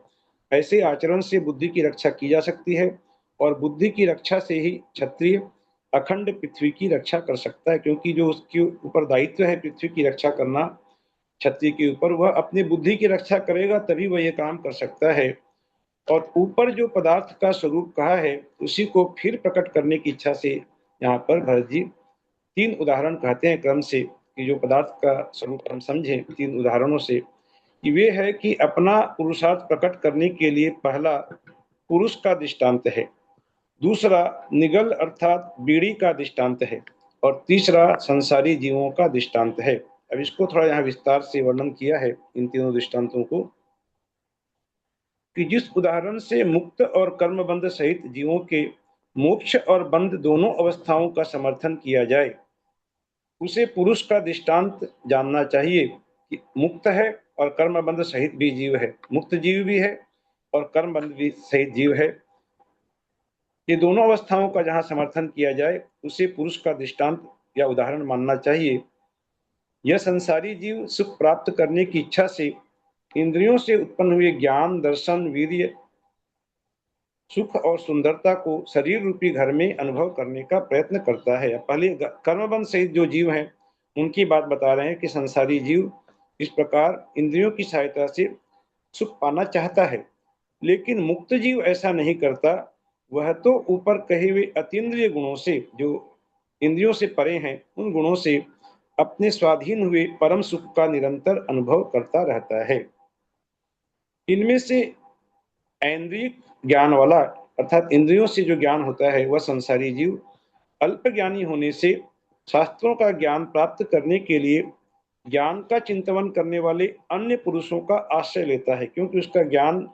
ऐसे आचरण से बुद्धि की रक्षा की जा सकती है, और बुद्धि की रक्षा से ही क्षत्रिय अखंड पृथ्वी की रक्षा कर सकता है, क्योंकि जो उसके ऊपर दायित्व है पृथ्वी की रक्षा करना क्षत्रिय के ऊपर, वह अपनी बुद्धि की रक्षा करेगा तभी वह यह काम कर सकता है। और ऊपर जो पदार्थ का स्वरूप कहा है उसी को फिर प्रकट करने की इच्छा से यहाँ पर भरत जी 3 उदाहरण कहते हैं क्रम से, कि जो पदार्थ का स्वरूप हम समझें 3 उदाहरणों से, कि वे है कि अपना पुरुषार्थ प्रकट करने के लिए पहला पुरुष का दृष्टांत है, दूसरा निगल अर्थात बीड़ी का दृष्टांत है, और तीसरा संसारी जीवों का दृष्टांत है। अब इसको थोड़ा यहाँ विस्तार से वर्णन किया है इन तीनों दृष्टांतों को, कि जिस उदाहरण से मुक्त और कर्मबंध सहित जीवों के मोक्ष और बंध दोनों अवस्थाओं का समर्थन किया जाए, उसे पुरुष का दृष्टांत जानना चाहिए, कि मुक्त है और कर्मबंध सहित भी जीव है, मुक्त जीव भी है और कर्मबंध भी सहित जीव है। ये दोनों अवस्थाओं का जहां समर्थन किया जाए उसे पुरुष का दृष्टांत या उदाहरण मानना चाहिए। यह संसारी जीव सुख प्राप्त करने की इच्छा से इंद्रियों से उत्पन्न हुए ज्ञान, दर्शन, वीर्य, सुख और सुंदरता को शरीर रूपी घर में अनुभव करने का प्रयत्न करता है। पहले कर्मबंध सहित जो जीव हैं उनकी बात बता रहे हैं, कि संसारी जीव इस प्रकार इंद्रियों की सहायता से सुख पाना चाहता है, लेकिन मुक्त जीव ऐसा नहीं करता। वह तो ऊपर कहे हुए अतीन्द्रिय गुणों से, जो इंद्रियों से परे हैं, उन गुणों से अपने स्वाधीन हुए परम सुख का निरंतर अनुभव करता रहता है। इनमें से ऐन्द्रियक ज्ञान वाला, अर्थात इंद्रियों से जो ज्ञान होता है, वह संसारी जीव अल्प ज्ञानी होने से शास्त्रों का ज्ञान प्राप्त करने के लिए ज्ञान का चिंतन करने वाले अन्य पुरुषों का आश्रय लेता है, क्योंकि उसका ज्ञान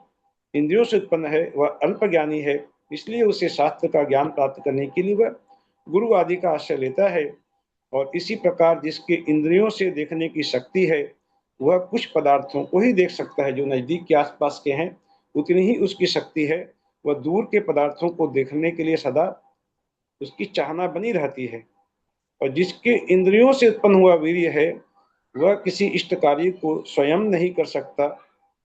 इंद्रियों से उत्पन्न है, वह अल्प ज्ञानी है, इसलिए उसे शास्त्र का ज्ञान प्राप्त करने के लिए वह गुरु आदि का आश्रय लेता है। और इसी प्रकार जिसके इंद्रियों से देखने की शक्ति है, वह कुछ पदार्थों को ही देख सकता है जो नजदीक के आसपास के हैं, उतनी ही उसकी शक्ति है। वह दूर के पदार्थों को देखने के लिए सदा उसकी चाहना बनी रहती है। और जिसके इंद्रियों से उत्पन्न हुआ वीर्य है, वह किसी इष्ट कार्य को स्वयं नहीं कर सकता,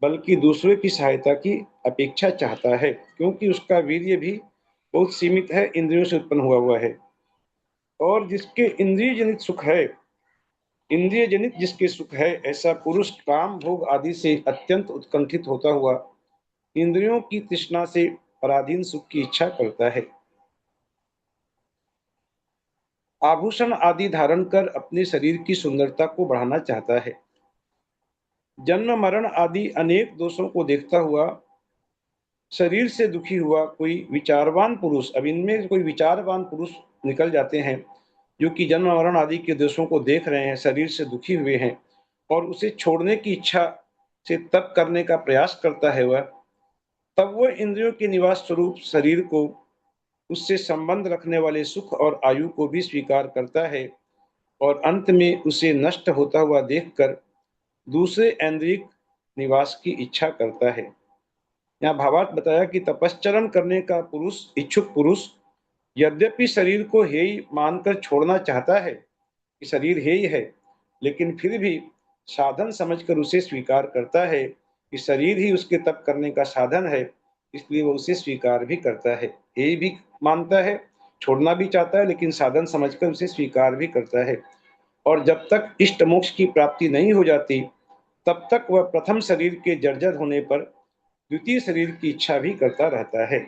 बल्कि दूसरे की सहायता की अपेक्षा चाहता है, क्योंकि उसका वीर्य भी बहुत सीमित है, इंद्रियों से उत्पन्न हुआ है। और जिसके इंद्रिय जनित सुख है, इंद्रिय जनित जिसके सुख है, ऐसा पुरुष काम भोग आदि से अत्यंत उत्कंठित होता हुआ इंद्रियों की तृष्णा से पराधीन सुख की इच्छा करता है। आभूषण आदि धारण कर अपने शरीर की सुंदरता को बढ़ाना चाहता है। जन्म मरण आदि अनेक दोषों को देखता हुआ शरीर से दुखी हुआ कोई विचारवान पुरुष, अब इनमें कोई विचारवान पुरुष निकल जाते हैं जो कि जन्म मरण आदि के दोषों को देख रहे हैं, शरीर से दुखी हुए हैं, और उसे छोड़ने की इच्छा से तप करने का प्रयास करता है वह, तब वह इंद्रियों के निवास स्वरूप शरीर को, उससे संबंध रखने वाले सुख और आयु को भी स्वीकार करता है, और अंत में उसे नष्ट होता हुआ देखकर दूसरे ऐन्द्रियक निवास की इच्छा करता है। यहाँ भावार्थ बताया कि तपश्चरण करने का पुरुष, इच्छुक पुरुष, यद्यपि शरीर को हेय मानकर छोड़ना चाहता है कि शरीर हेय है, लेकिन फिर भी साधन समझकर उसे स्वीकार करता है कि शरीर ही उसके तप करने का साधन है, इसलिए वो उसे स्वीकार भी करता है, हेय भी मानता है, छोड़ना भी चाहता है, लेकिन साधन समझकर उसे स्वीकार भी करता है। और जब तक इष्ट मोक्ष की प्राप्ति नहीं हो जाती, तब तक वह प्रथम शरीर के जर्जर होने पर द्वितीय शरीर की इच्छा भी करता रहता है।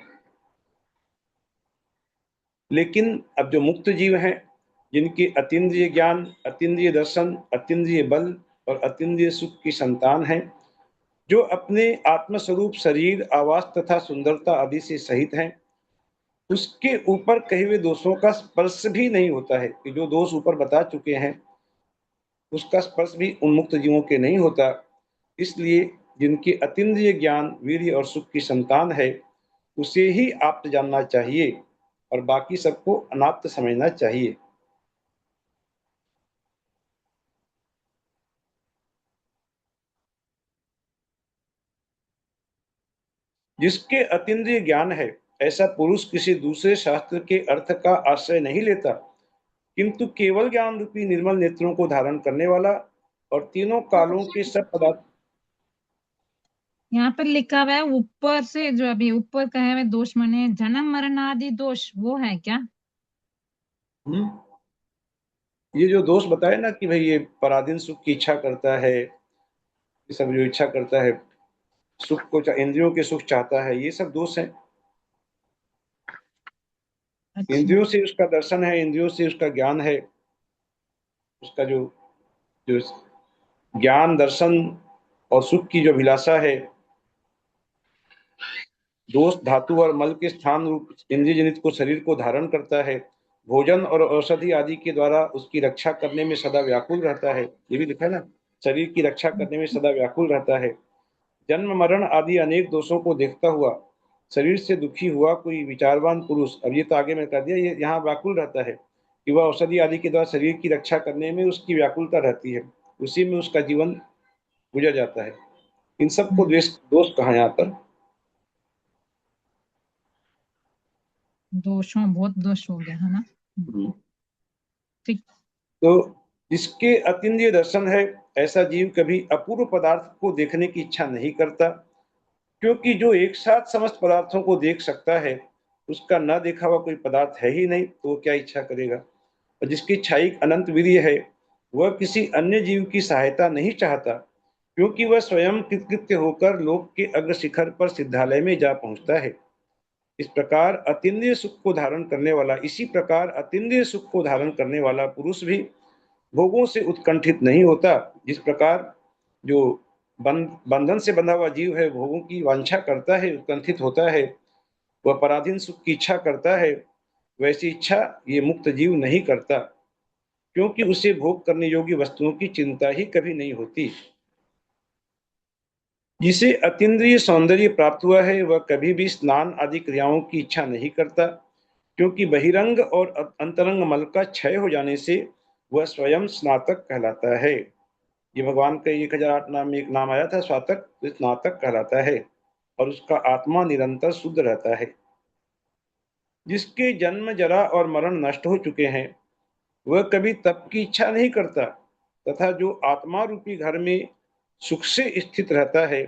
लेकिन अब जो मुक्त जीव हैं, जिनके अतीन्द्रिय ज्ञान, अतीन्द्रिय दर्शन, अतीन्द्रिय बल और अतीन्द्रिय सुख की संतान हैं, जो अपने आत्मस्वरूप शरीर, आवास तथा सुंदरता आदि से सहित हैं, उसके ऊपर कहे हुए दोषों का स्पर्श भी नहीं होता है, कि जो दोष ऊपर बता चुके हैं उसका स्पर्श भी उन्मुक्त जीवों के नहीं होता। इसलिए जिनके अतीन्द्रिय ज्ञान, वीर्य और सुख की संतान है, उसे ही आप्त जानना चाहिए और बाकी सबको अनाप्त समझना चाहिए। जिसके अतीन्द्रिय ज्ञान है, ऐसा पुरुष किसी दूसरे शास्त्र के अर्थ का आश्रय नहीं लेता, किंतु केवल ज्ञान रूपी निर्मल नेत्रों को धारण करने वाला और तीनों कालों के सब पदार्थ। यहाँ पर लिखा हुआ है ऊपर से, जो अभी ऊपर कहे हुए दोष माने जन्म मरण आदि दोष, वो है क्या? ये जो दोष बताए ना कि भाई ये पराधीन सुख की इच्छा करता है, ये सब जो इच्छा करता है, सुख को इंद्रियों के सुख चाहता है, ये सब दोष है। अच्छा। इंद्रियों से उसका दर्शन है, इंद्रियों से उसका ज्ञान है, उसका जो जो ज्ञान दर्शन और सुख की जो अभिलाषा है, दोष धातु और मल के स्थान रूप इंद्रिय जनित को शरीर को धारण करता है, भोजन और औषधि आदि के द्वारा उसकी रक्षा करने में सदा व्याकुल रहता है। ये भी लिखा है ना, शरीर की रक्षा करने में सदा व्याकुल रहता है। जन्म मरण आदि अनेक दोषों को देखता हुआ शरीर से दुखी हुआ कोई विचारवान पुरुष, अब ये तो आगे मैं कह दिया, ये यहाँ व्याकुल रहता है कि वह औषधि आदि के द्वारा शरीर की रक्षा करने में उसकी व्याकुलता रहती है, उसी में उसका जीवन गुजर जाता है। इन सबको दोष कहा यहाँ पर। दोषों, बहुत दोष हो गया है ना। ठीक। तो जिसके अतीन्द्रिय दर्शन है, ऐसा जीव कभी अपूर्व पदार्थ को देखने की इच्छा नहीं करता, क्योंकि जो एक साथ समस्त पदार्थों को देख सकता है, उसका न देखा हुआ कोई पदार्थ है ही नहीं, तो वो क्या इच्छा करेगा। और जिसकी इच्छाई अनंत वीर्य है, वह किसी अन्य जीव की सहायता नहीं चाहता, क्योंकि वह स्वयं कृतकृत्य होकर लोक के अग्र शिखर पर सिद्धालय में जा पहुंचता है। इस प्रकार अतीन्द्रिय सुख को धारण करने वाला इसी प्रकार अतीन्द्रिय सुख को धारण करने वाला पुरुष भी भोगों से उत्कंठित नहीं होता। जिस प्रकार जो बंधन से बंधा हुआ जीव है, भोगों की वांछा करता है, उत्कंठित होता है, वह पराधीन सुख की इच्छा करता है, वैसी इच्छा ये मुक्त जीव नहीं करता, क्योंकि उसे भोग करने योग्य वस्तुओं की चिंता ही कभी नहीं होती। जिसे अतीन्द्रिय सौंदर्य प्राप्त हुआ है, वह कभी भी स्नान आदि क्रियाओं की इच्छा नहीं करता, क्योंकि बहिरंग और अंतरंग मल का क्षय हो जाने से वह स्वयं स्नातक कहलाता है। ये भगवान का 1008 नाम में एक नाम आया था स्वातक, तो स्नातक कहलाता है, और उसका आत्मा निरंतर शुद्ध रहता है। जिसके जन्म जरा और मरण नष्ट हो चुके हैं, वह कभी तप की इच्छा नहीं करता, तथा जो आत्मा रूपी घर में सुख से स्थित रहता है,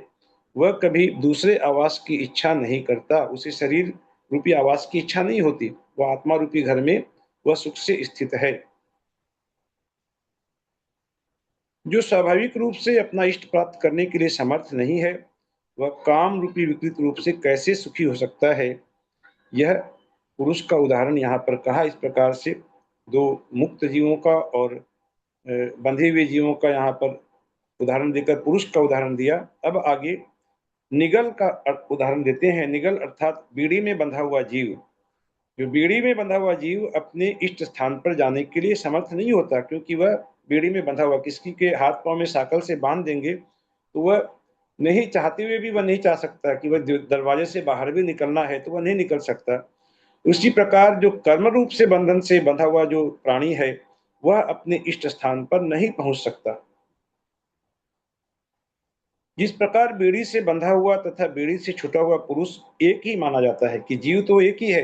वह कभी दूसरे आवास की इच्छा नहीं करता। उसे शरीर रूपी आवास की इच्छा नहीं होती, वह आत्मा रूपी घर में वह सुख से स्थित है। जो स्वाभाविक रूप से अपना इष्ट प्राप्त करने के लिए समर्थ नहीं है, वह काम रूपी विकृत रूप से कैसे सुखी हो सकता है। यह पुरुष का उदाहरण यहाँ पर कहा। इस प्रकार से दो मुक्त जीवों का और बंधे हुए जीवों का यहाँ पर उदाहरण देकर पुरुष का उदाहरण दिया। अब आगे निगल का उदाहरण देते हैं। निगल अर्थात बीड़ी में बंधा हुआ जीव। जो बीड़ी में बंधा हुआ जीव अपने इष्ट स्थान पर जाने के लिए समर्थ नहीं होता, क्योंकि वह बीड़ी में बंधा हुआ, किसी के हाथ पांव में साकल से बांध देंगे तो वह नहीं चाहते हुए भी वह नहीं चाह सकता कि वह दरवाजे से बाहर भी निकलना है तो वह नहीं निकल सकता। उसी प्रकार जो कर्म रूप से बंधन से बंधा हुआ जो प्राणी है, वह अपने इष्ट स्थान पर नहीं पहुंच सकता। जिस प्रकार बीड़ी से बंधा हुआ तथा बीड़ी से छुटा हुआ पुरुष एक ही माना जाता है, कि जीव तो एक ही है,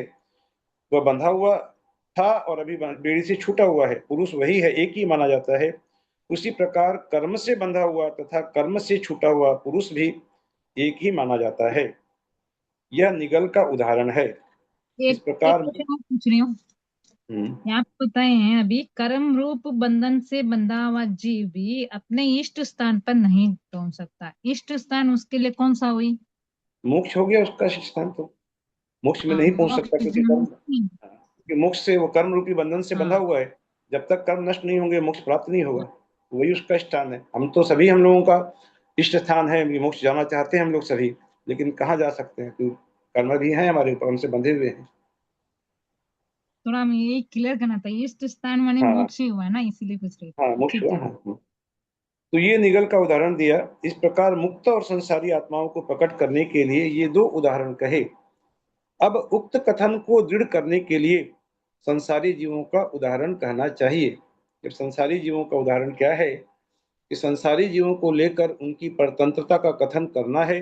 वह बंधा हुआ था और अभी बीड़ी से छूटा हुआ है, पुरुष वही है, एक ही माना जाता है। उसी प्रकार कर्म से बंधा हुआ तथा कर्म से छूटा हुआ पुरुष भी एक ही माना जाता है। यह निगल का उदाहरण है। इस एक प्रकार क्वेश्चन और पूछ रही हूँ। यहाँ पे बताए हैं अभी, कर्म रूप बंधन से बंधा हुआ जीव भी अपने इष्ट स्थान पर नहीं पहुंच सकता। इष्ट स्थान उसके लिए कौन सा हुई? मोक्ष हो गया उसका स्थान, तो मोक्ष में हाँ, नहीं पहुंच मोक्ष सकता, क्योंकि कर्म, नहीं। क्योंकि मोक्ष से वो कर्म रूपी बंधन से बंधा हाँ, हुआ है। जब तक कर्म नष्ट नहीं होंगे मोक्ष प्राप्त नहीं होगा, वही उसका स्थान है। हम तो सभी, हम लोगों का इष्ट स्थान है, मोक्ष जाना चाहते हैं हम लोग सभी, लेकिन कहाँ जा सकते हैं, क्योंकि कर्म भी है हमारे ऊपर, हमसे बंधे हुए हैं। थोड़ा हमें यही क्लियर करना था, इष्ट स्थान माने हाँ मोक्ष ही हुआ है ना, इसीलिए पूछ रही थी। हाँ, मोक्ष ठीक हुआ। है। हाँ, तो ये निगल का उदाहरण दिया। इस प्रकार मुक्त और संसारी आत्माओं को प्रकट करने के लिए ये दो उदाहरण कहे। अब उक्त कथन को दृढ़ करने के लिए संसारी जीवों का उदाहरण कहना चाहिए। कि संसारी जीवों का उदाहरण क्या है, कि संसारी जीवों को लेकर उनकी परतंत्रता का कथन करना है,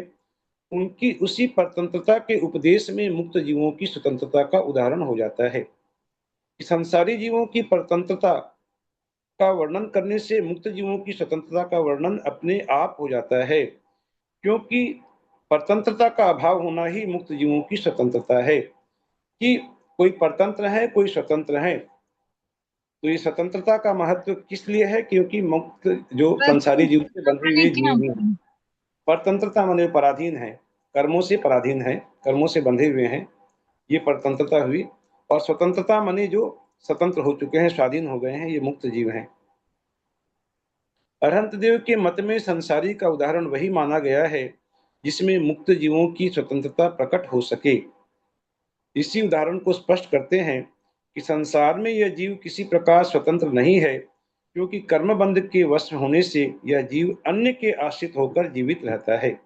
उनकी उसी परतंत्रता के उपदेश में मुक्त जीवों की स्वतंत्रता का उदाहरण हो जाता है। कि संसारी जीवों की परतंत्रता का वर्णन करने से मुक्त जीवों की स्वतंत्रता का वर्णन अपने आप हो जाता है, क्योंकि परतंत्रता का अभाव होना ही मुक्त जीवों की स्वतंत्रता है। कि कोई परतंत्र है, कोई स्वतंत्र है। तो ये स्वतंत्रता का महत्व किस लिए है? क्योंकि मुक्त जो संसारी जीव से बंधे माने हुए क्या जीव होता हैं। है? परतंत्रता माने पराधीन है, कर्मों से पराधीन है, कर्मों से बंधे हुए हैं, ये परतंत्रता हुई। और स्वतंत्रता माने जो स्वतंत्र हो चुके हैं, स्वाधीन हो गए हैं, ये मुक्त जीव हैं। अरहंत देव के मत में संसारी का उदाहरण वही माना गया है जिसमें मुक्त जीवों की स्वतंत्रता प्रकट हो सके। इसी उदाहरण को स्पष्ट करते हैं कि संसार में यह जीव किसी प्रकार स्वतंत्र नहीं है, क्योंकि कर्मबंध के वश होने से यह जीव अन्य के आश्रित होकर जीवित रहता है।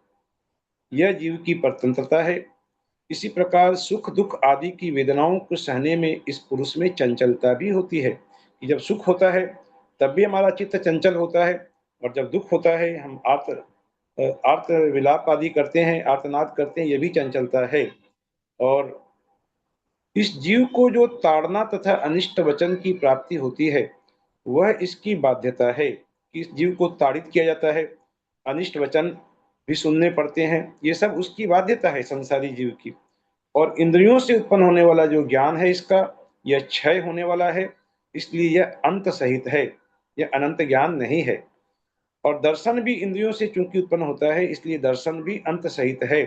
यह जीव की परतंत्रता है। इसी प्रकार सुख दुख आदि की वेदनाओं को सहने में इस पुरुष में चंचलता भी होती है। कि जब सुख होता है तब भी हमारा चित्त चंचल होता है, और जब दुख होता है हम आर्त विलाप आदि करते हैं, आर्तनाद करते हैं, यह भी चंचलता है। और इस जीव को जो ताड़ना तथा अनिष्ट वचन की प्राप्ति होती है वह इसकी बाध्यता है। कि इस जीव को ताड़ित किया जाता है, अनिष्ट वचन भी सुनने पड़ते हैं, ये सब उसकी बाध्यता है संसारी जीव की। और इंद्रियों से उत्पन्न होने वाला जो ज्ञान है इसका, यह क्षय होने वाला है, इसलिए यह अंत सहित है, यह अनंत ज्ञान नहीं है। और दर्शन भी इंद्रियों से चूंकि उत्पन्न होता है, इसलिए दर्शन भी अंत सहित है।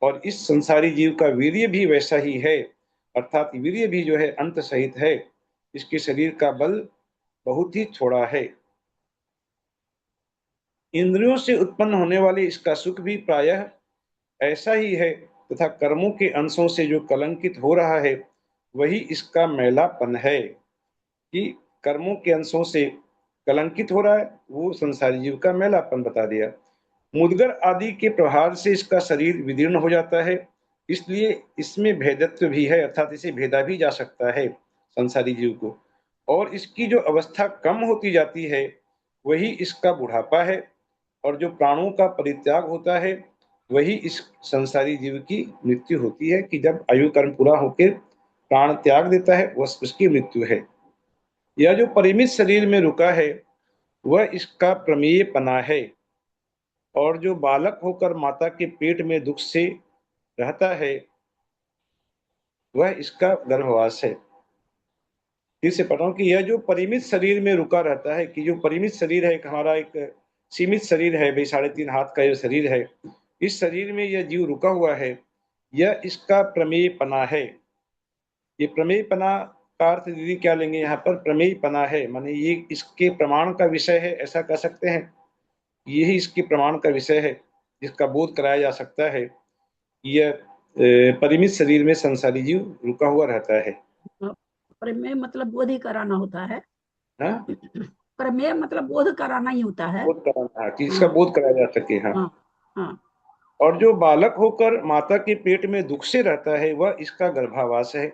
और इस संसारी जीव का वीर्य भी वैसा ही है, अर्थात वीर्य भी जो है अंत सहित है। इसके शरीर का बल बहुत ही थोड़ा है। इंद्रियों से उत्पन्न होने वाले इसका सुख भी प्रायः ऐसा ही है, तथा कर्मों के अंशों से जो कलंकित हो रहा है वही इसका मैलापन है। कि कर्मों के अंशों से कलंकित हो रहा है, वो संसारी जीव का मैलापन बता दिया। मुदगर आदि के प्रहार से इसका शरीर विदीर्ण हो जाता है, इसलिए इसमें भेदत्व भी है, अर्थात इसे भेदा भी जा सकता है संसारी जीव को। और इसकी जो अवस्था कम होती जाती है वही इसका बुढ़ापा है। और जो प्राणों का परित्याग होता है वही इस संसारी जीव की मृत्यु होती है। कि जब आयु कर्म पूरा होकर प्राण त्याग देता है वह उसकी मृत्यु है। यह जो परिमित शरीर में रुका है वह इसका प्रमेय पना है। और जो बालक होकर माता के पेट में दुख से रहता है वह इसका गर्भवास है। फिर से पढ़ रहा हूं कि यह जो परिमित शरीर में रुका रहता है, कि जो परिमित शरीर है, हमारा एक सीमित शरीर है भाई, 3.5 हाथ का जो शरीर है, इस शरीर में यह जीव रुका हुआ है, यह इसका प्रमेय पना है। ये प्रमेय पना का अर्थ दीदी क्या लेंगे यहाँ पर? प्रमेय पना है माने ये इसके प्रमाण का विषय है, ऐसा कह सकते हैं। यही इसके प्रमाण का विषय है जिसका बोध कराया जा सकता है। यह परिमित शरीर में संसारी जीव रुका हुआ रहता है। प्रमेय मतलब बोध ही कराना होता है। हाँ? प्रमेय मतलब बोध कराना ही होता है। बोध कराना, कि इसका बोध कराया जा सके। हाँ। हाँ हाँ। और जो बालक होकर माता के पेट में दुख से रहता है वह इसका गर्भावास है।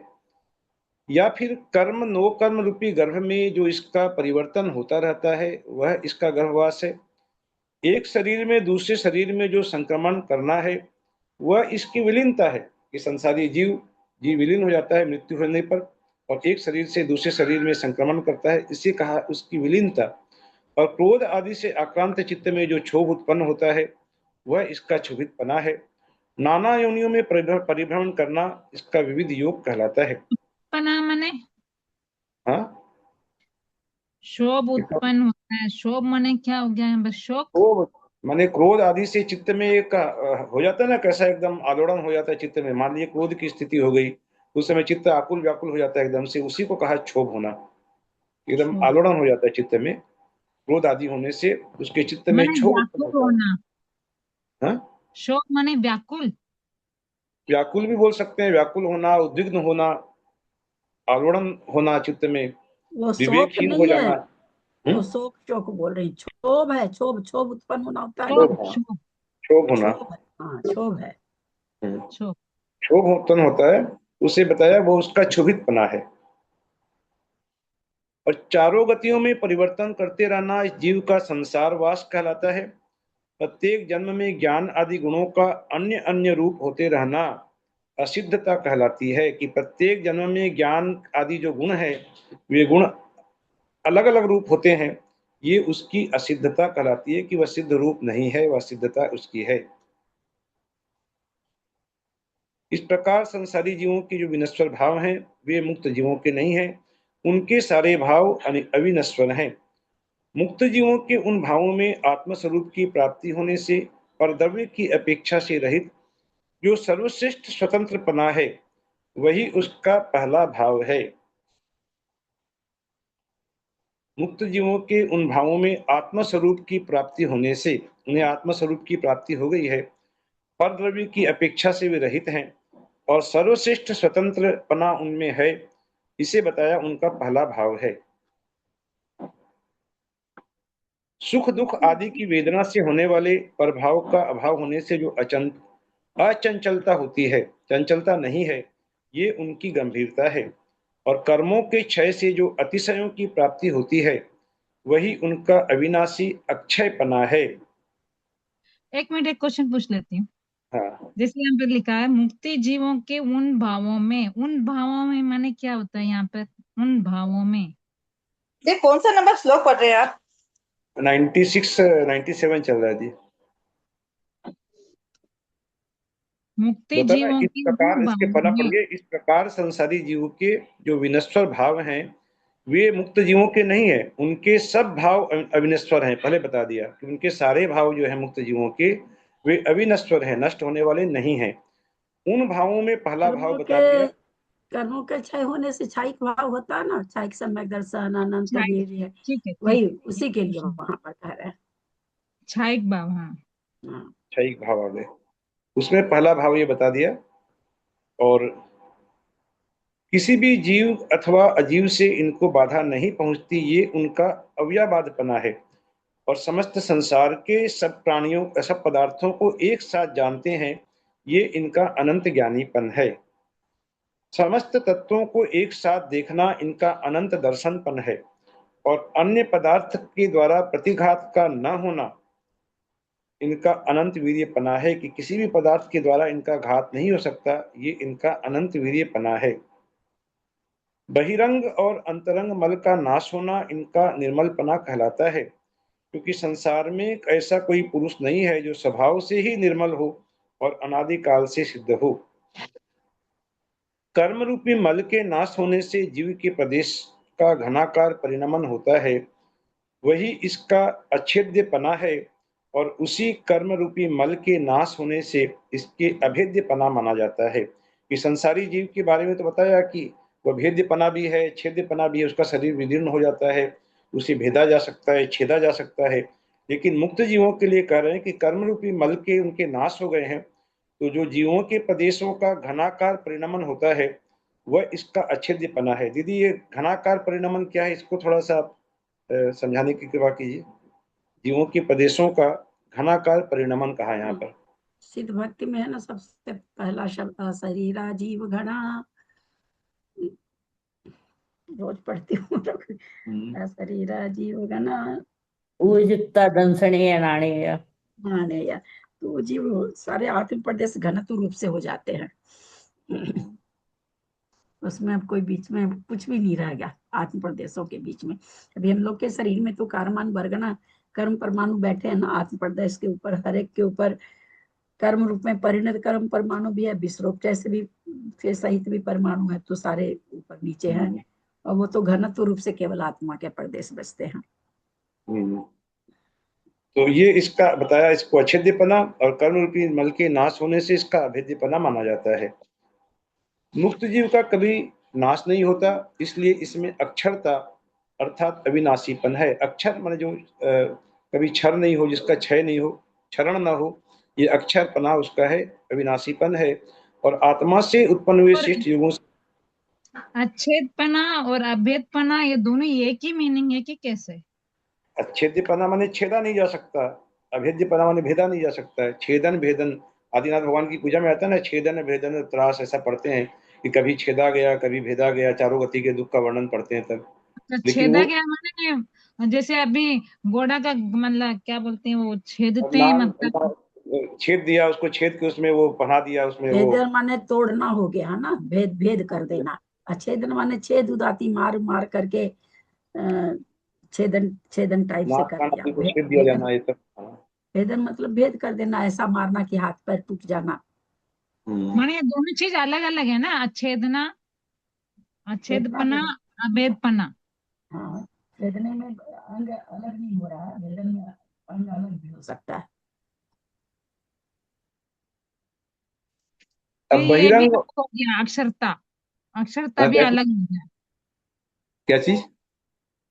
या फिर कर्म नो कर्म रूपी गर्भ में जो इसका परिवर्तन होता रहता है वह इसका गर्भवास है। एक शरीर में दूसरे शरीर में जो संक्रमण करना है वह इसकी विलीनता है। कि संसारी जीव विलीन हो जाता है मृत्यु होने पर, और एक शरीर से दूसरे शरीर में संक्रमण करता है, इसे कहा उसकी विलीनता। और क्रोध आदि से आक्रांत चित्त में जो क्षोभ उत्पन्न होता है वह इसका क्षुभितपना है। नाना योनियों में परिभ्रमण करना इसका विविध योग कहलाता है। पना मने हाँ, शोभ उत्पन्न होता है। शोभ मने क्या हो गया है? बस शोक। तो माने क्रोध आदि से चित्त में एक हो जाता है ना, कैसा एकदम आलोड़न हो जाता है चित्त में। मान लीजिए क्रोध की स्थिति हो गई, उस समय चित्त आकुल व्याकुल हो जाता है एकदम से, उसी को कहा क्षोभ होना। एकदम शोभ आलोड़न हो जाता है चित्त में, क्रोध आदि होने से उसके चित्त में मने क्षोभ उत्पन्न व्याकुल होता है। होना। हाँ? शोक मने व्याकुल। व्याकुल भी बोल सकते हैं, व्याकुल होना, उद्विग्न होना, आलोड़न होना चित्त में, वो शोक विवेकहीन हो नहीं है, जाना। वो शोक शोक बोल रही। क्षोभ है, क्षोभ क्षोभ उत्पन्न होना होता है। शोभ हाँ, शोभ क्षोभ होना। क्षोभ है, हाँ क्षोभ है। शोभ। क्षोभ उत्पन्न होता है, उसे बताया वो उसका क्षुभितपना है। और चारों गतियों में परिवर्तन करते रहना इस जीव का संसारवास कहलाता है। प्रत्येक जन्म में ज्ञान आदि गुणों का अन्य अन्य रूप होते रहना असिद्धता कहलाती है। कि प्रत्येक जन्म में ज्ञान आदि जो गुण है वे गुण अलग अलग रूप होते हैं, ये उसकी असिद्धता कहलाती है कि वह सिद्ध रूप नहीं है, वह सिद्धता उसकी है। इस प्रकार संसारी जीवों के जो विनश्वर भाव हैं वे मुक्त जीवों के नहीं हैं, उनके सारे भाव अविनश्वर हैं। मुक्त जीवों के उन भावों में आत्मस्वरूप की प्राप्ति होने से परद्रव्य की अपेक्षा से रहित जो सर्वश्रेष्ठ स्वतंत्र पना है वही उसका पहला भाव है। मुक्त जीवों के उन भावों में आत्मस्वरूप की प्राप्ति होने से उन्हें आत्मस्वरूप की प्राप्ति हो गई है, परद्रव्य की अपेक्षा से वे रहित हैं और सर्वश्रेष्ठ स्वतंत्र पना उनमें है, इसे बताया उनका पहला भाव है। सुख दुख आदि की वेदना से होने वाले प्रभाव का अभाव होने से जो अचंचलता होती है, चंचलता नहीं है, ये उनकी गंभीरता है। और कर्मों के क्षय से जो अतिशयों की प्राप्ति होती है वही उनका अविनाशी अक्षय पना है। एक मिनट, एक क्वेश्चन पूछ लेती हूँ। हाँ, जैसे यहाँ पे लिखा है मुक्ति जीवों के उन भावों में माने क्या होता है यहाँ पर? उन भावों में ये कौन सा नंबर श्लोक पढ़ रहे हैं आप? 96 97 चल रहा है जी। मुक्ति बता जीवों इस के प्रकार, उन इसके भावों पढ़ना में पड़िए। इस प्रकार संसारी जीवों के जो विनश्वर भाव हैं वे मुक्त जीवों के नहीं है, उनके सब भाव अविनश्वर हैं। पहले बता दिया कि उनके सारे भाव जो है मुक्त जीवों के वे अविनश्वर हैं, नष्ट होने वाले नहीं हैं। उन भावों में पहला भाव बता दिया। कर्मों के क्षय होने से क्षयिक भाव होता है ना, क्षयिक सम्यक दर्शन, अनंत क्षयिक, वीर्य, ठीक है, वही उसी के लिए वहां पर कह रहे हैं। क्षयिक भाव, हाँ। क्षयिक भाव आ गए, उसमें पहला भाव ये बता दिया। और किसी भी जीव अथवा अजीव से इनको बाधा नहीं पहुंचती, ये उनका अव्याबादपना है। और समस्त संसार के सब प्राणियों, सब पदार्थों को एक साथ जानते हैं, ये इनका अनंत ज्ञानीपन है। समस्त तत्वों को एक साथ देखना इनका अनंत दर्शनपन है। और अन्य पदार्थ के द्वारा प्रतिघात का न होना इनका अनंत वीर्यपना है। कि किसी भी पदार्थ के द्वारा इनका घात नहीं हो सकता, ये इनका अनंत वीर्यपना है। बहिरंग और अंतरंग मल का नाश होना इनका निर्मलपना कहलाता है। क्योंकि संसार में ऐसा कोई पुरुष नहीं है जो स्वभाव से ही निर्मल हो और अनादिकाल से सिद्ध हो। कर्म रूपी मल के नाश होने से जीव के प्रदेश का घनाकार परिणमन होता है, वही इसका अच्छेद्यपना है। और उसी कर्म रूपी मल के नाश होने से इसके अभेद्यपना माना जाता है। कि संसारी जीव के बारे में तो बताया कि वह भेद्यपना भी है, छेद्यपना भी है, उसका शरीर विदीर्ण हो जाता है, उसे भेदा जा सकता है, छेदा जा सकता है। लेकिन मुक्त जीवों के लिए कह रहे हैं कि कर्म रूपी मल के उनके नाश हो गए हैं, तो जो जीवों के प्रदेशों का घनाकार परिणमन होता है वह इसका अच्छेद्यपना है। दीदी, ये घनाकार परिणमन क्या है, इसको थोड़ा सा समझाने की कृपा कीजिए। जीवों के प्रदेशों का घनाकार परिणमन कहा यहाँ पर। सिद्ध भक्ति में है ना, सबसे पहला शब्द शरीरा जीव घना, रोज पढ़ती हूँ शरीरा जीव घना ऊर्जिता दंसणीय नाणीय। हाँ नहीं यार, तो जीव सारे आत्म प्रदेश घनत्व रूप से हो जाते हैं। उसमें अब कोई बीच में कुछ भी नहीं रह गया आत्म प्रदेशों के बीच में। अभी हम लोग के शरीर में तो कारमान वर्गना कर्म परमाणु बैठे हैं ना आत्म प्रदेश के ऊपर, हर एक के ऊपर कर्म रूप में परिणत कर्म परमाणु भी है, विश्वरूप जैसे भी फिर सहित भी परमाणु है, तो सारे ऊपर नीचे हैं। और वो तो घनत्व रूप से केवल आत्मा के प्रदेश बचते हैं। तो ये इसका बताया, इसको अच्छेद्यपना और कर्म रूपी मल के नाश होने से इसका अभेद्यपना माना जाता है। मुक्त जीव का कभी नाश नहीं होता, इसलिए इसमें अक्षरता अर्थात अविनाशीपन है। अक्षर माने जो कभी क्षर नहीं हो, जिसका क्षय नहीं हो, क्षरण ना हो, ये अक्षरपना उसका है, अविनाशीपन है। और आत्मा से उत्पन्न हुए श्रेष्ठ युगों से अच्छेदपना और अभेदपना ये दोनों एक ही मीनिंग है कि कैसे? अच्छेद्यपना माने छेदा नहीं जा सकता, अभेद्यपना माने भेदा नहीं जा सकता है। छेदन भेदन आदिनाथ भगवान की पूजा में आता है ना, छेदन भेदन त्रास, ऐसा पढ़ते हैं कि कभी छेदा गया, कभी भेदा गया, चारों गति के दुख का वर्णन पढ़ते हैं तब। तो लेकिन छेदा वो गया माने जैसे अभी घोड़ा का मतलब क्या बोलते हैं, वो और छेदते हैं, नाम मतलब छेद दिया उसको, छेद के उसमें वो बना दिया उसमें वो। भेदन माने तोड़ना हो गया ना, भेद भेद कर देना। अच्छेदन माने छेद उदाती मार मार करके छेदन छेदन टाइप से नाक कर कान दिया। आदि को छेद दिया जाना, ये सब। हाँ। भेदन मतलब भेद कर देना, ऐसा मारना कि हाथ पैर टूट जाना। माने ये दोनों चीज अलग अलग है ना, अच्छेदना, भेदना अच्छेदपना, भी, अभेदपना। हाँ, भेदने में अंग अलग नहीं हो रहा है, भेदन में अंग अलग भी हो सकता है। फिर अब ये भी बहिरंग, अलग हो गया, अक्षरता, अक्षरता भी क्या अलग हो गया। क्या चीज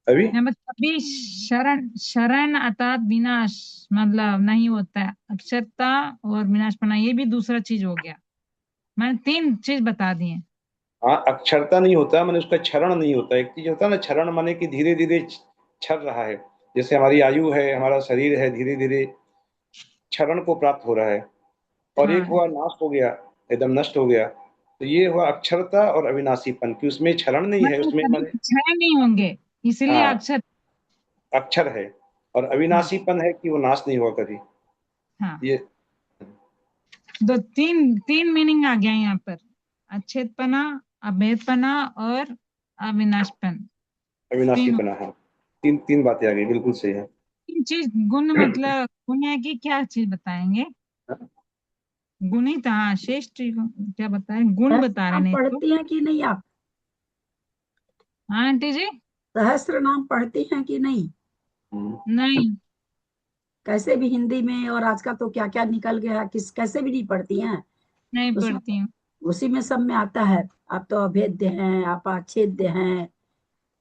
अभी? मतलब कभी शरण शरण अर्थात विनाश, मतलब नहीं होता है, अक्षरता और विनाशपना ये भी दूसरा चीज हो गया। मैंने 3 चीज बता दिए। हाँ, अक्षरता नहीं होता, मैंने उसका क्षरण नहीं होता। एक चीज होता है ना क्षरण, माने कि धीरे धीरे क्षर रहा है। जैसे हमारी आयु है, हमारा शरीर है, धीरे धीरे क्षरण को प्राप्त हो रहा है। और एक हाँ, हुआ नाश हो गया, एकदम नष्ट हो गया। तो ये हुआ अक्षरता और अविनाशीपन, कि उसमें क्षरण नहीं है, मतलब उसमें कभी माने। क्षय नहीं होंगे, इसलिए हाँ, अक्षर। अक्षर है। और हाँ, अविनाशीपन है कि वो नाश नहीं हुआ कभी। हाँ, ये दो तीन तीन मीनिंग आ गया यहाँ पर, अच्छेदपना, अभेदपना और अविनाशपन। तीन अविनाशीपना है। तीन तीन बातें आ गई, बिल्कुल सही है। तीन चीज गुण, मतलब गुण है कि क्या चीज बताएंगे? गुण ही था, हाँ, शेष चीज क्या बताए, गुण बता सहस्त्र रहे नाम नहीं तो। पढ़ती हैं कि नहीं आप? हाँ आंटी जी। सहस्त्र नाम पढ़ती हैं कि नहीं? हम्म। नहीं, कैसे भी हिंदी में, और आज का तो क्या क्या निकल गया, किस कैसे भी नहीं पढ़ती हैं। नहीं उसमें पढ़ती हूँ। उसी में सब में आता है। आप तो अभेद्य हैं, आप अच्छेद्य हैं,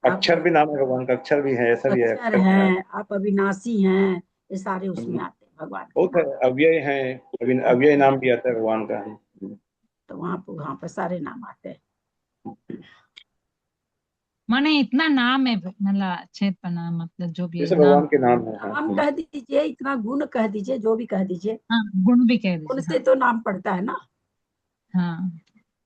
आप अक्षर भी नाम है भगवान का, अक्षर भी है, ऐसा भी है, अक्षर अक्षर भी नाम। हैं, आप अविनाशी हैं। ये सारे उसमें आते हैं भगवान के बहुत है, नाम। अव्यय है। अव्यय नाम भी आता है भगवान का। तो वहां पर सारे नाम आते हैं। माने इतना नाम है, मतलब अच्छेदपना, मतलब जो भी ये है सब नाम। भगवान के नाम है। हाँ। नाम कह दीजिए, इतना गुण कह दीजिए, जो भी कह दीजिए। हाँ, गुण भी कह गुण दीजिए, से हाँ। तो नाम पड़ता है ना। हाँ,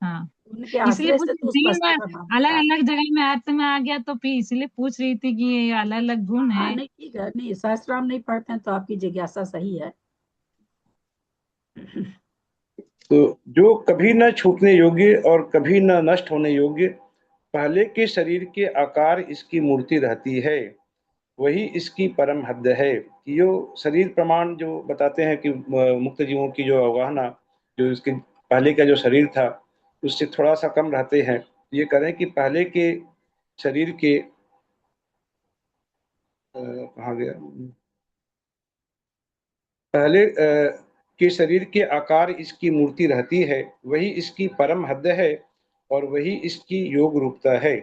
हाँ, गुण के इसलिए आश्रय पूछ से तो उस 3 वस्तु बार का नाम अलग होता है। अलग जगह में अर्थ में आ गया, तो फिर इसलिए पूछ रही थी कि ये अलग अलग गुण हाँ, है। नहीं ठीक है, नहीं सहस्त्रनाम नहीं पढ़ते हैं तो आपकी जिज्ञासा सही है। तो जो कभी न छूटने योग्य और कभी न नष्ट होने योग्य, पहले के शरीर के आकार इसकी मूर्ति रहती है, वही इसकी परम हद है। कि जो शरीर प्रमाण जो बताते हैं कि मुक्त जीवों की जो अवगाहना, जो इसके पहले का जो शरीर था उससे थोड़ा सा कम रहते हैं। ये करें कि पहले के शरीर के कहाँ गया, पहले के शरीर के आकार इसकी मूर्ति रहती है, वही इसकी परम हद है और वही इसकी योग रूपता है।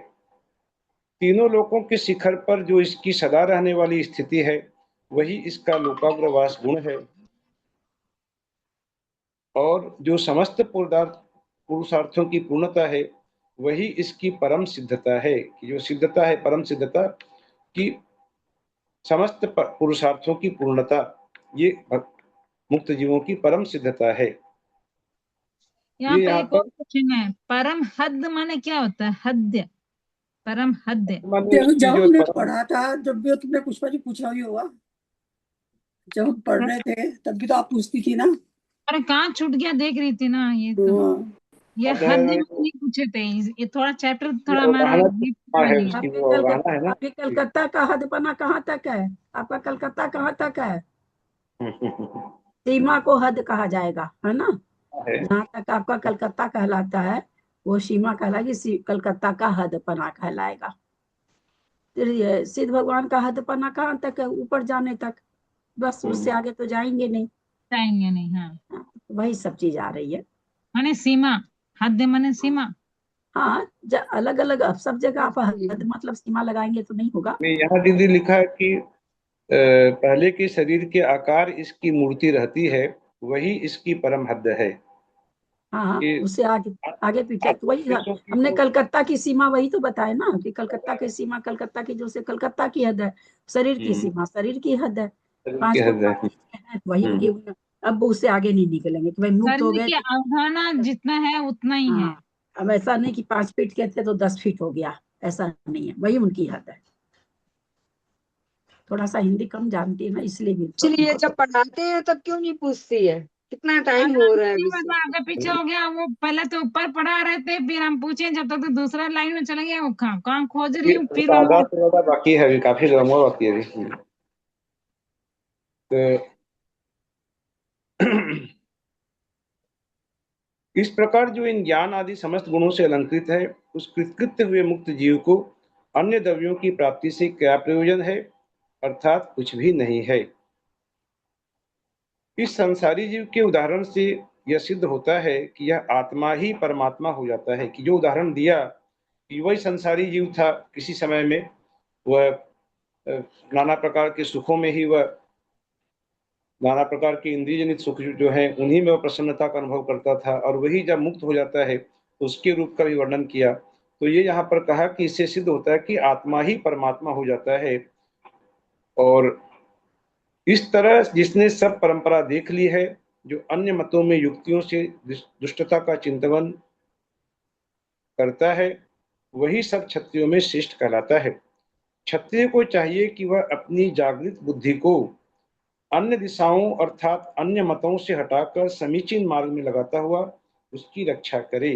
तीनों लोकों के शिखर पर जो इसकी सदा रहने वाली स्थिति है, वही इसका लोकाग्रवास गुण है। और जो समस्त पुरुषार्थों की पूर्णता है, वही इसकी परम सिद्धता है। कि जो सिद्धता है, परम सिद्धता, कि समस्त पुरुषार्थों की पूर्णता, ये मुक्त जीवों की परम सिद्धता है। यहाँ ये पर यहाँ एक और पर क्वेश्चन है, परम हद माने क्या होता है? हद, परम हद। माने जब उसकी जब जो हमने परम। पढ़ा था, जब भी तुमने पुष्पा जी पूछा ही होगा, जब हम पढ़ रहे थे तब भी तो आप पूछती थी ना। अरे कहाँ छूट गया, देख रही थी ना ये तो। हाँ, ये आता हद है नहीं पूछे थे, ये थोड़ा चैप्टर ये थोड़ा हमारा अवगाहना deep है, कर लिया। उसकी वो अवगाहना है ना। आपके कलकत्ता का हदपना कहाँ तक है? आपका कलकत्ता कहाँ तक है? सीमा को हद कहा जाएगा, है ना। है। जहाँ तक आपका कलकत्ता कहलाता है, वो सीमा कहलाएगी, कलकत्ता का हदपना कहलाएगा। फिर ये सिद्ध भगवान का हदपना कहाँ तक है? ऊपर जाने तक, बस उससे आगे तो जाएंगे नहीं। जाएंगे नहीं, हाँ। हाँ, वही सब चीज आ रही है। माने सीमा, हद माने सीमा। हाँ, अलग अलग अब सब जगह आप हद मतलब सीमा लगाएंगे तो नहीं होगा। में यहाँ दीदी लिखा है कि पहले के शरीर के आकार इसकी मूर्ति रहती है, वही इसकी परम हद है। हाँ हाँ, कि उससे आगे आगे पीछे तो वही देशों की हमने जो कलकत्ता की सीमा वही तो बताया ना, कि कलकत्ता की सीमा, कलकत्ता की जो से कलकत्ता की हद है। शरीर की सीमा शरीर की हद है। शरीर की 5 फुट हद है। 5 इंच के हैं, वही हम्म। उनकी। अब वो उससे आगे नहीं निकलेंगे कि भाई मुक्त हो शरीर गए की तो। अवधारणा जितना है उतना ही है। हाँ, अब ऐसा नहीं कि 5 फीट के थे तो 10 फीट हो गया, ऐसा नहीं है, वही उनकी हद है। थोड़ा सा हिंदी कम जानती है ना, इसलिए भी चलिए जब पढ़ाते हैं तब क्यों नहीं पूछती है, कितना टाइम हो रहा है अभी से? आगे पीछे हो गया, वो पहले तो ऊपर पढ़ा रहे थे, फिर हम पूछे, जब तक तो दूसरा लाइन में चले गए, वो कहाँ खोज रही हूँ, फिर आधा से ज्यादा बाकी है, अभी काफी लंबा बाकी है अभी। तो इस प्रकार जो इन ज्ञान आदि समस्त गुणों से अलंकृत है, उस कृतकृत्य हुए मुक्त जीव को अन्य द्रव्यों की प्राप्ति से क्या प्रयोजन है, अर्थात कुछ भी नहीं है। इस संसारी जीव के उदाहरण से यह सिद्ध होता है कि यह आत्मा ही परमात्मा हो जाता है। कि जो उदाहरण दिया कि वही संसारी जीव था, किसी समय में वह नाना प्रकार के सुखों में ही वह नाना प्रकार के इंद्रिय जनित सुख जो है उन्हीं में वह प्रसन्नता का अनुभव करता था, और वही जब मुक्त हो जाता है तो उसके रूप का भी वर्णन किया। तो ये यहाँ पर कहा कि इससे सिद्ध होता है कि आत्मा ही परमात्मा हो जाता है। और इस तरह जिसने सब परंपरा देख ली है, जो अन्य मतों में युक्तियों से दुष्टता का चिंतन करता है, वही सब क्षत्रियों में श्रेष्ठ कहलाता है। क्षत्रिय को चाहिए कि वह अपनी जागृत बुद्धि को अन्य दिशाओं अर्थात अन्य मतों से हटाकर समीचीन मार्ग में लगाता हुआ उसकी रक्षा करे।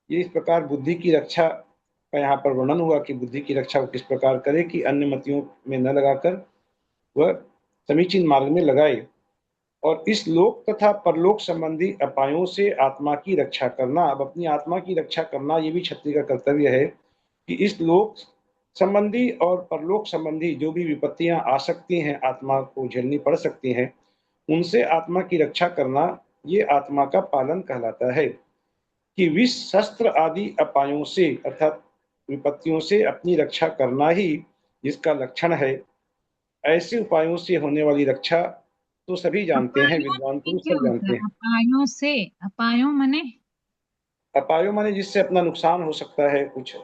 ये इस प्रकार बुद्धि की रक्षा का यहाँ पर वर्णन हुआ कि बुद्धि की रक्षा को किस प्रकार करे कि अन्य मतियों में न लगाकर वह समीचीन मार्ग में लगाए। और इस लोक तथा परलोक संबंधी अपायों से आत्मा की रक्षा करना, अब अपनी आत्मा की रक्षा करना ये भी क्षत्रिय का कर्तव्य है कि इस लोक संबंधी और परलोक संबंधी जो भी विपत्तियां आ सकती हैं, आत्मा को झेलनी पड़ सकती हैं, उनसे आत्मा की रक्षा करना ये आत्मा का पालन कहलाता है। कि विष शस्त्र आदि अपायों से अर्थात विपत्तियों से अपनी रक्षा करना ही जिसका लक्षण है। ऐसे उपायों से होने वाली रक्षा तो सभी जानते हैं, विद्वान पुरुष क्या सब होता जानते है हैं। अपायों से? अपायों माने? अपायों माने जिससे अपना नुकसान हो सकता है, कुछ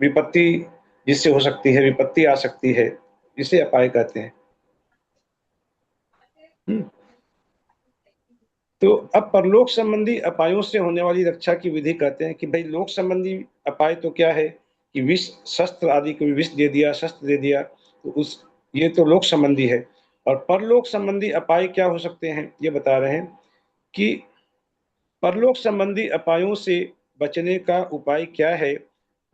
विपत्ति जिससे हो सकती है, विपत्ति आ सकती है, जिसे अपाय कहते हैं। तो अब परलोक संबंधी अपायों से होने वाली रक्षा की विधि कहते हैं कि भाई लोक संबंधी अपाय तो क्या है कि विष शस्त्र आदि को विष दे दिया, शस्त्र दे दिया, तो उस ये तो लोक संबंधी है। और परलोक संबंधी अपाय क्या हो सकते हैं, ये बता रहे हैं कि परलोक संबंधी अपायों से बचने का उपाय क्या है।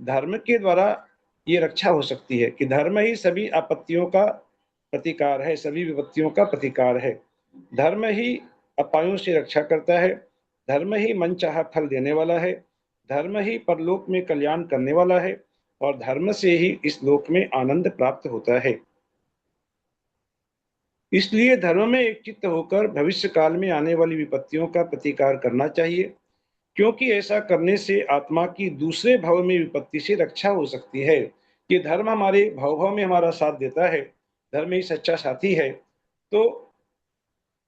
धर्म के द्वारा ये रक्षा हो सकती है कि धर्म ही सभी आपत्तियों का प्रतिकार है, सभी विपत्तियों का प्रतिकार है। धर्म ही अपायों से रक्षा करता है, धर्म ही मनचाहा फल देने वाला है, धर्म ही परलोक में कल्याण करने वाला है, और धर्म से ही इस लोक में आनंद प्राप्त होता है। इसलिए धर्म में एक चित्त होकर भविष्य काल में आने वाली विपत्तियों का प्रतिकार करना चाहिए, क्योंकि ऐसा करने से आत्मा की दूसरे भाव में विपत्ति से रक्षा हो सकती है। कि धर्म हमारे भाव में हमारा साथ देता है, धर्म ही सच्चा साथी है, तो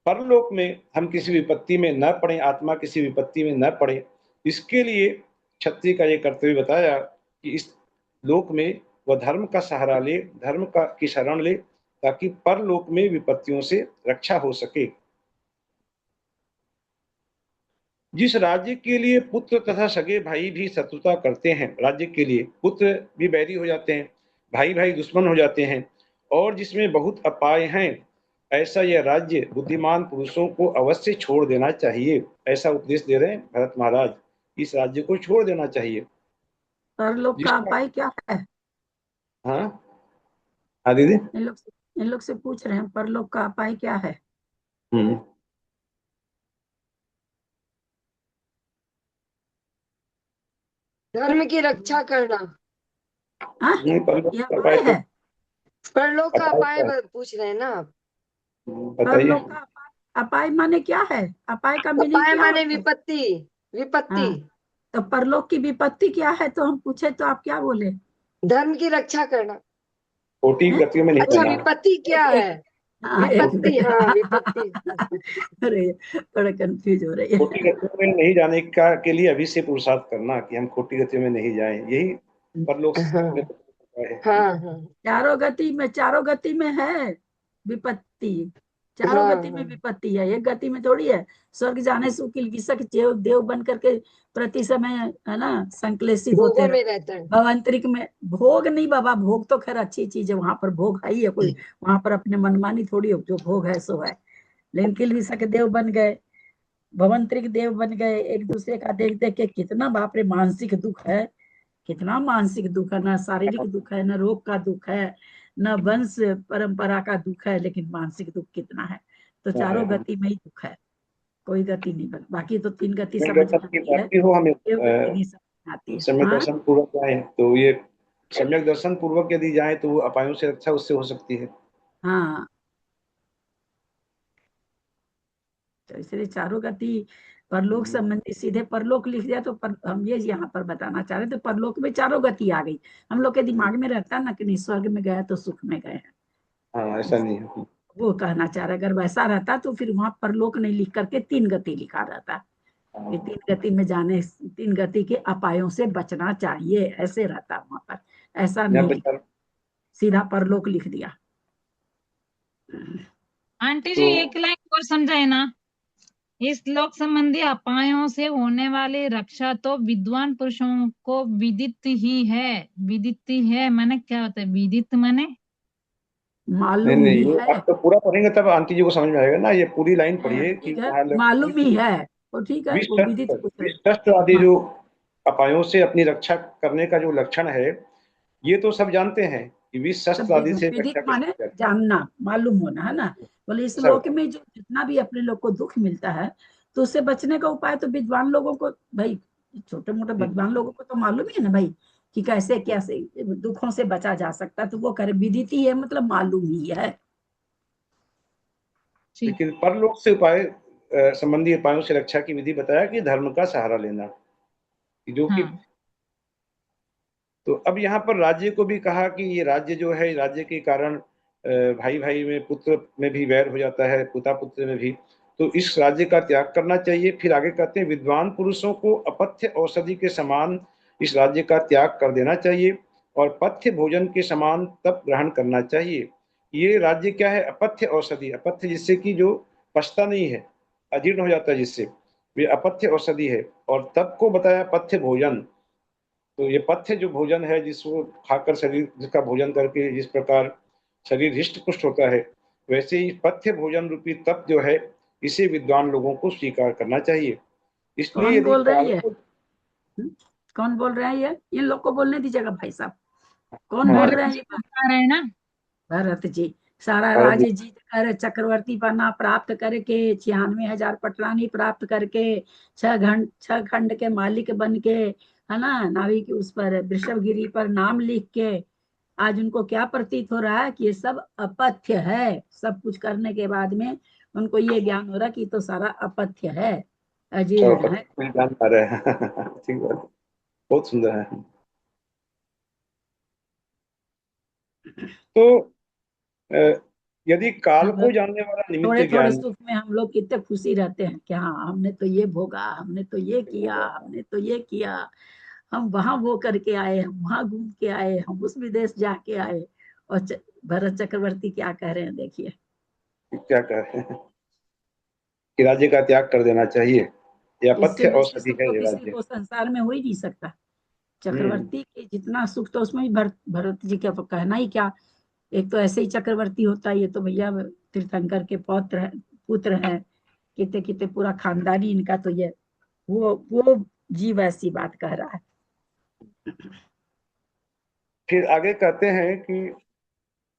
परलोक में हम किसी विपत्ति में न पड़े, आत्मा किसी विपत्ति में न पड़े, इसके लिए क्षत्रिय का ये कर्तव्य बताया कि इस लोक में वह धर्म का सहारा ले, धर्म का की शरण ले, ताकि परलोक में विपत्तियों से रक्षा हो सके। जिस राज्य के लिए पुत्र तथा सगे भाई भी शत्रुता करते हैं, राज्य के लिए पुत्र भी बैरी हो जाते हैं, भाई भाई दुश्मन हो जाते हैं, और जिसमें बहुत अपाय हैं, ऐसा यह राज्य बुद्धिमान पुरुषों को अवश्य छोड़ देना चाहिए। ऐसा उपदेश दे रहे हैं भरत महाराज, इस राज्य को छोड़ देना चाहिए। परलोक का उपाय क्या है? हाँ हाँ दीदी। इन लोग से पूछ रहे हैं परलोक का उपाय क्या है? धर्म की रक्षा करना। नहीं, परलोक यह का उपाय उपाय है? परलोक का अपाय उपाय क्या है? पूछ रहे हैं ना आप? बताइए। परलोक का अपाय माने क्या है? अपाय का मीनिंग उपाय क्या माने होता है? विपत्ति, विपत्ति। हाँ, तो परलोक की विपत्ति क्या है? तो हम पूछे तो आप क्या बोले? धर्म की रक्षा करना। खोटी हैं? गतियों में नहीं अच्छा जाना। विपत्ति क्या एक है? हाँ, एक विपत्ति, हाँ विपत्ति। अरे बड़ा कंफ्यूज हो रही है। खोटी गतियों में नहीं जाने का के लिए अभी से पुरुषार्थ करना कि हम खोटी गतियों में नहीं जाएं, यही परलोक हाँ में है। हाँ हाँ। चारों गति में है विपत्ति। चारों हाँ गति में हाँ विपत्ति है, एक गति में थोड़ी है। स्वर्ग जाने से उकिल विषक देव देव बन करके प्रति समय है ना संक्लेशित होते भोगों रहे। में रहता है। भवंतरिक में भोग नहीं बाबा, भोग तो खैर अच्छी चीज है, वहां पर भोग है ही है, कोई वहां पर अपने मनमानी थोड़ी हो, जो भोग है सो है। लेकिन किल विषक देव बन गए, भवंतरिक देव बन गए, एक दूसरे का देख देख के कितना बाप रे मानसिक दुख है, कितना मानसिक दुख है, ना शारीरिक दुख है, ना रोग का दुख है, न वंश परंपरा का दुख है, लेकिन मानसिक दुख कितना है। तो चारों गति में ही दुख है, कोई गति नहीं बन, बाकी तो तीन गति सम्यक समझ दर्शन में की आती है, प्राप्ति हो हमें, देव गति नहीं समझ में आती है। सम्यक हाँ दर्शन पूर्वक जाए तो ये सम्यक दर्शन पूर्वक यदि जाए तो वो अपायों से रक्षा उससे हो सकती है। हाँ, तो इसलिए चारों गति परलोक संबंधी सीधे परलोक लिख दिया तो हम ये यहाँ पर बताना चाह रहे थे, परलोक में चारों गति आ गई। हम लोग के दिमाग में रहता है ना कि नहीं स्वर्ग में गए तो सुख में गए हैं, हाँ, ऐसा नहीं है। वो कहना चाह रहे। अगर वैसा रहता तो फिर वहां परलोक नहीं लिख करके तीन गति लिखा रहता कि तीन गति में जाने, तीन गति के अपायों से बचना चाहिए, ऐसे रहता वहां पर। ऐसा यहाँ नहीं पे लिखा, सीधा परलोक लिख दिया। आंटी जी तो एक लाइन और समझाए ना, इस श्लोक संबंधी अपायों से होने वाली रक्षा तो विद्वान पुरुषों को विदित ही है। विदित ही है माने क्या होता है? विदित माने नहीं मालूम नहीं, ही ये है, आप तो पूरा पढ़ेंगे तब आंटी जी को समझ में आएगा ना। ये पूरी लाइन पढ़िए कि ठीक है, यहाँ मालूम ही है, वो ठीक है, वो विदित कुछ है। विष्ट आदि जो अपायों से अपनी रक्षा करने का जो लक्षण है, ये तो सब जानते हैं कि विष सब शस्त्र आदि से विदित रक्षा कैसे माने की जाती जानना, मालूम होना है ना। बोले इस है, ऐसा लोक होता है। में जो जितना भी अपने लोग को दुख मिलता है तो उससे बचने का उपाय तो विद्वान लोगों को भाई, छोटे मोटे विद्वान लोगों को तो मालूम ही है ना भाई कि कैसे कैसे दुखों से बचा जा सकता है, तो वो करे विदित ही है, मतलब मालूम ही है। ठीक। लेकिन परलोक से उपाय संबंधी उपायों से रक्षा की विधि बताया कि धर्म का सहारा लेना, जो कि हाँ तो अब यहाँ पर राज्य को भी कहा कि ये राज्य जो है, राज्य के कारण भाई भाई में, पुत्र में भी वैर हो जाता है, पिता पुत्र में भी, तो इस राज्य का त्याग करना चाहिए। फिर आगे कहते हैं विद्वान पुरुषों को अपथ्य औषधि के समान इस राज्य का त्याग कर देना चाहिए और पथ्य भोजन के समान तप ग्रहण करना चाहिए। ये राज्य क्या है? अपथ्य औषधि, अपथ्य जिससे कि जो पचता नहीं है, अजीर्ण हो जाता है जिससे, वे अपथ्य औषधि है। और तप को बताया पथ्य भोजन, तो ये पथ्य जो भोजन है जिसको खाकर शरीर, जिसका भोजन करके जिस प्रकार शरीर हृष्ट पुष्ट होता है, वैसे ही पथ्य भोजन रूपी तप जो है, इसे विद्वान लोगों को स्वीकार करना चाहिए। इसलिए कौन यदि बोल रहे हैं काल ये? को कौन बोल रहे हैं ये? इन लोग को बोलने दीजिएगा भाई साहब, कौन बोल भरत रहे हैं जी ये? बता रहे हैं ना। भरत जी, सारा भारत जी, राज्य जीत कर चक्रवर्ती पन्ना प्राप्त करके 96,000 पटरानी प्राप्त करके 6 खंड के मालिक बन के, है ना, नाभि की उस पर वृषभगिरी पर नाम लिख के, आज उनको क्या प्रतीत हो रहा है कि ये सब अपथ्य है। सब कुछ करने के बाद में उनको ये ज्ञान हो रहा है कि तो सारा अपथ्य है, अजीर्ण है। कोई जान पा रहे हैं ठीक बात है। बहुत सुंदर है। तो अ, यदि काल अब को जानने वाला निमित्त थोड़े थोड़े ज्ञान, सुख में हम लोग कितने खुशी रहते हैं कि हाँ हमने तो ये भोगा, हमने तो ये किया, हमने तो ये किया, हम वहां वो करके आए, हम वहां घूम के आए, हम उस विदेश जाके आए। और भरत चक्रवर्ती क्या कह रहे हैं देखिए। क्या कह रहे हैं कि राज्य का त्याग कर देना चाहिए, या इससे पथ्य बेसी औषधि सुख है तो ये किसी राज्य। को संसार में हो ही नहीं सकता। हम्म। चक्रवर्ती के जितना सुख तो उसमें भी भरत जी का कहना ही क्या। एक तो ऐसे ही चक्रवर्ती होता है, ये तो भैया तीर्थंकर के पुत्र है, कितने कितने पूरा खानदानी इनका, तो ये वो जीव ऐसी बात कह रहा है। फिर आगे कहते हैं कि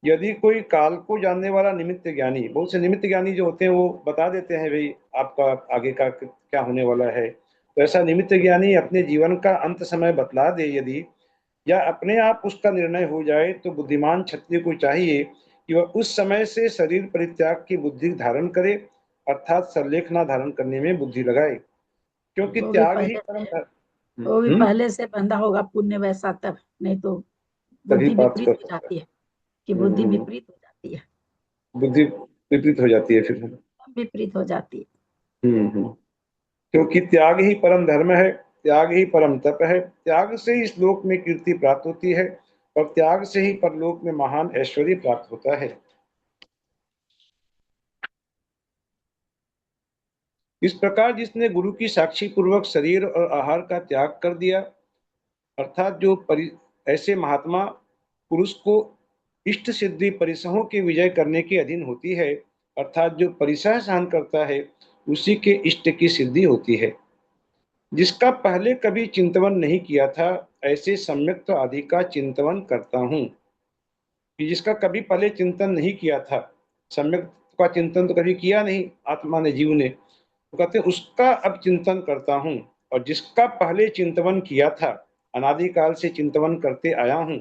यदि कोई काल को जानने वाला निमित्त ज्ञानी, बहुत से निमित्त ज्ञानी जो होते हैं वो बता देते हैं भाई आपका आगे का क्या होने वाला है, तो ऐसा निमित्त ज्ञानी अपने जीवन का अंत समय बतला दे यदि, या अपने आप उसका निर्णय हो जाए, तो बुद्धिमान क्षत्रिय को चाहिए कि वह उस समय से शरीर परित्याग की बुद्धि धारण करे, अर्थात सरलेखना धारण करने में बुद्धि लगाए, क्योंकि वो भी त्याग ही पहले परम से धर्म। वो भी पहले से बंधा होगा पुण्य वैसा, तब नहीं तो तभी बुद्धि प्राप्त विपरीत कर हो सकता जाती है, कि है। बुद्धि विपरीत हो जाती है, बुद्धि विपरीत हो जाती है फिर। विपरीत हो जाती है। हम्म। क्योंकि त्याग ही परम धर्म है, त्याग ही परम तप है, त्याग से ही इस लोक में कीर्ति प्राप्त होती है और त्याग से ही परलोक में महान ऐश्वर्य प्राप्त होता है। इस प्रकार जिसने गुरु की साक्षी पूर्वक शरीर और आहार का त्याग कर दिया, अर्थात ऐसे महात्मा पुरुष को इष्ट सिद्धि परिसहों के विजय करने के अधीन होती है, अर्थात जो परिसह सहन करता है उसी के इष्ट की सिद्धि होती है। जिसका पहले कभी चिंतन नहीं किया था, ऐसे सम्यक्त आदि का चिंतन करता हूँ। कि जिसका कभी पहले चिंतन नहीं किया था, सम्यक का चिंतन तो कभी किया नहीं आत्मा ने, जीव ने, तो कहते उसका अब चिंतन करता हूँ। और जिसका पहले चिंतन किया था, अनादिकाल से चिंतन करते आया हूँ,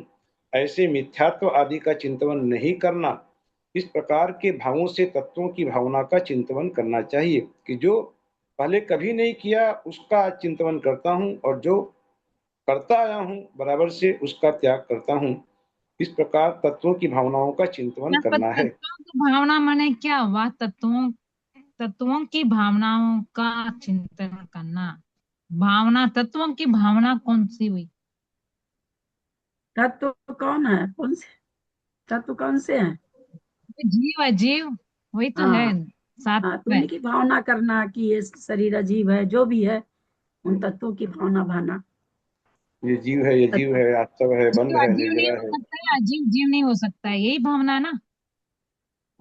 ऐसे मिथ्यात्व आदि का चिंतन नहीं करना। इस प्रकार के भावों से तत्वों की भावना का चिंतन करना चाहिए कि जो पहले कभी नहीं किया उसका चिंतन करता हूँ, और जो करता आया हूँ बराबर से उसका त्याग करता हूँ। इस प्रकार तत्वों की भावनाओं का चिंतन करना है। तत्वों की भावना माने क्या हुआ? तत्वों की भावनाओं का चिंतन करना। भावना, तत्वों की भावना कौन सी हुई? तत्व कौन है? कौन से तत्व कौन से हैं? जीव है, जीव वही तो है। हाँ सात हाँ, तो में उन्हीं की भावना करना कि ये शरीर अजीब है, जो भी है उन तत्वों की भावना भाना। ये जीव है, ये जीव है, वास्तव है, बंध जीव है, अजीव नहीं निर्जरा हो है। सकता है, अजीव जीव नहीं हो सकता है, यही भावना है ना।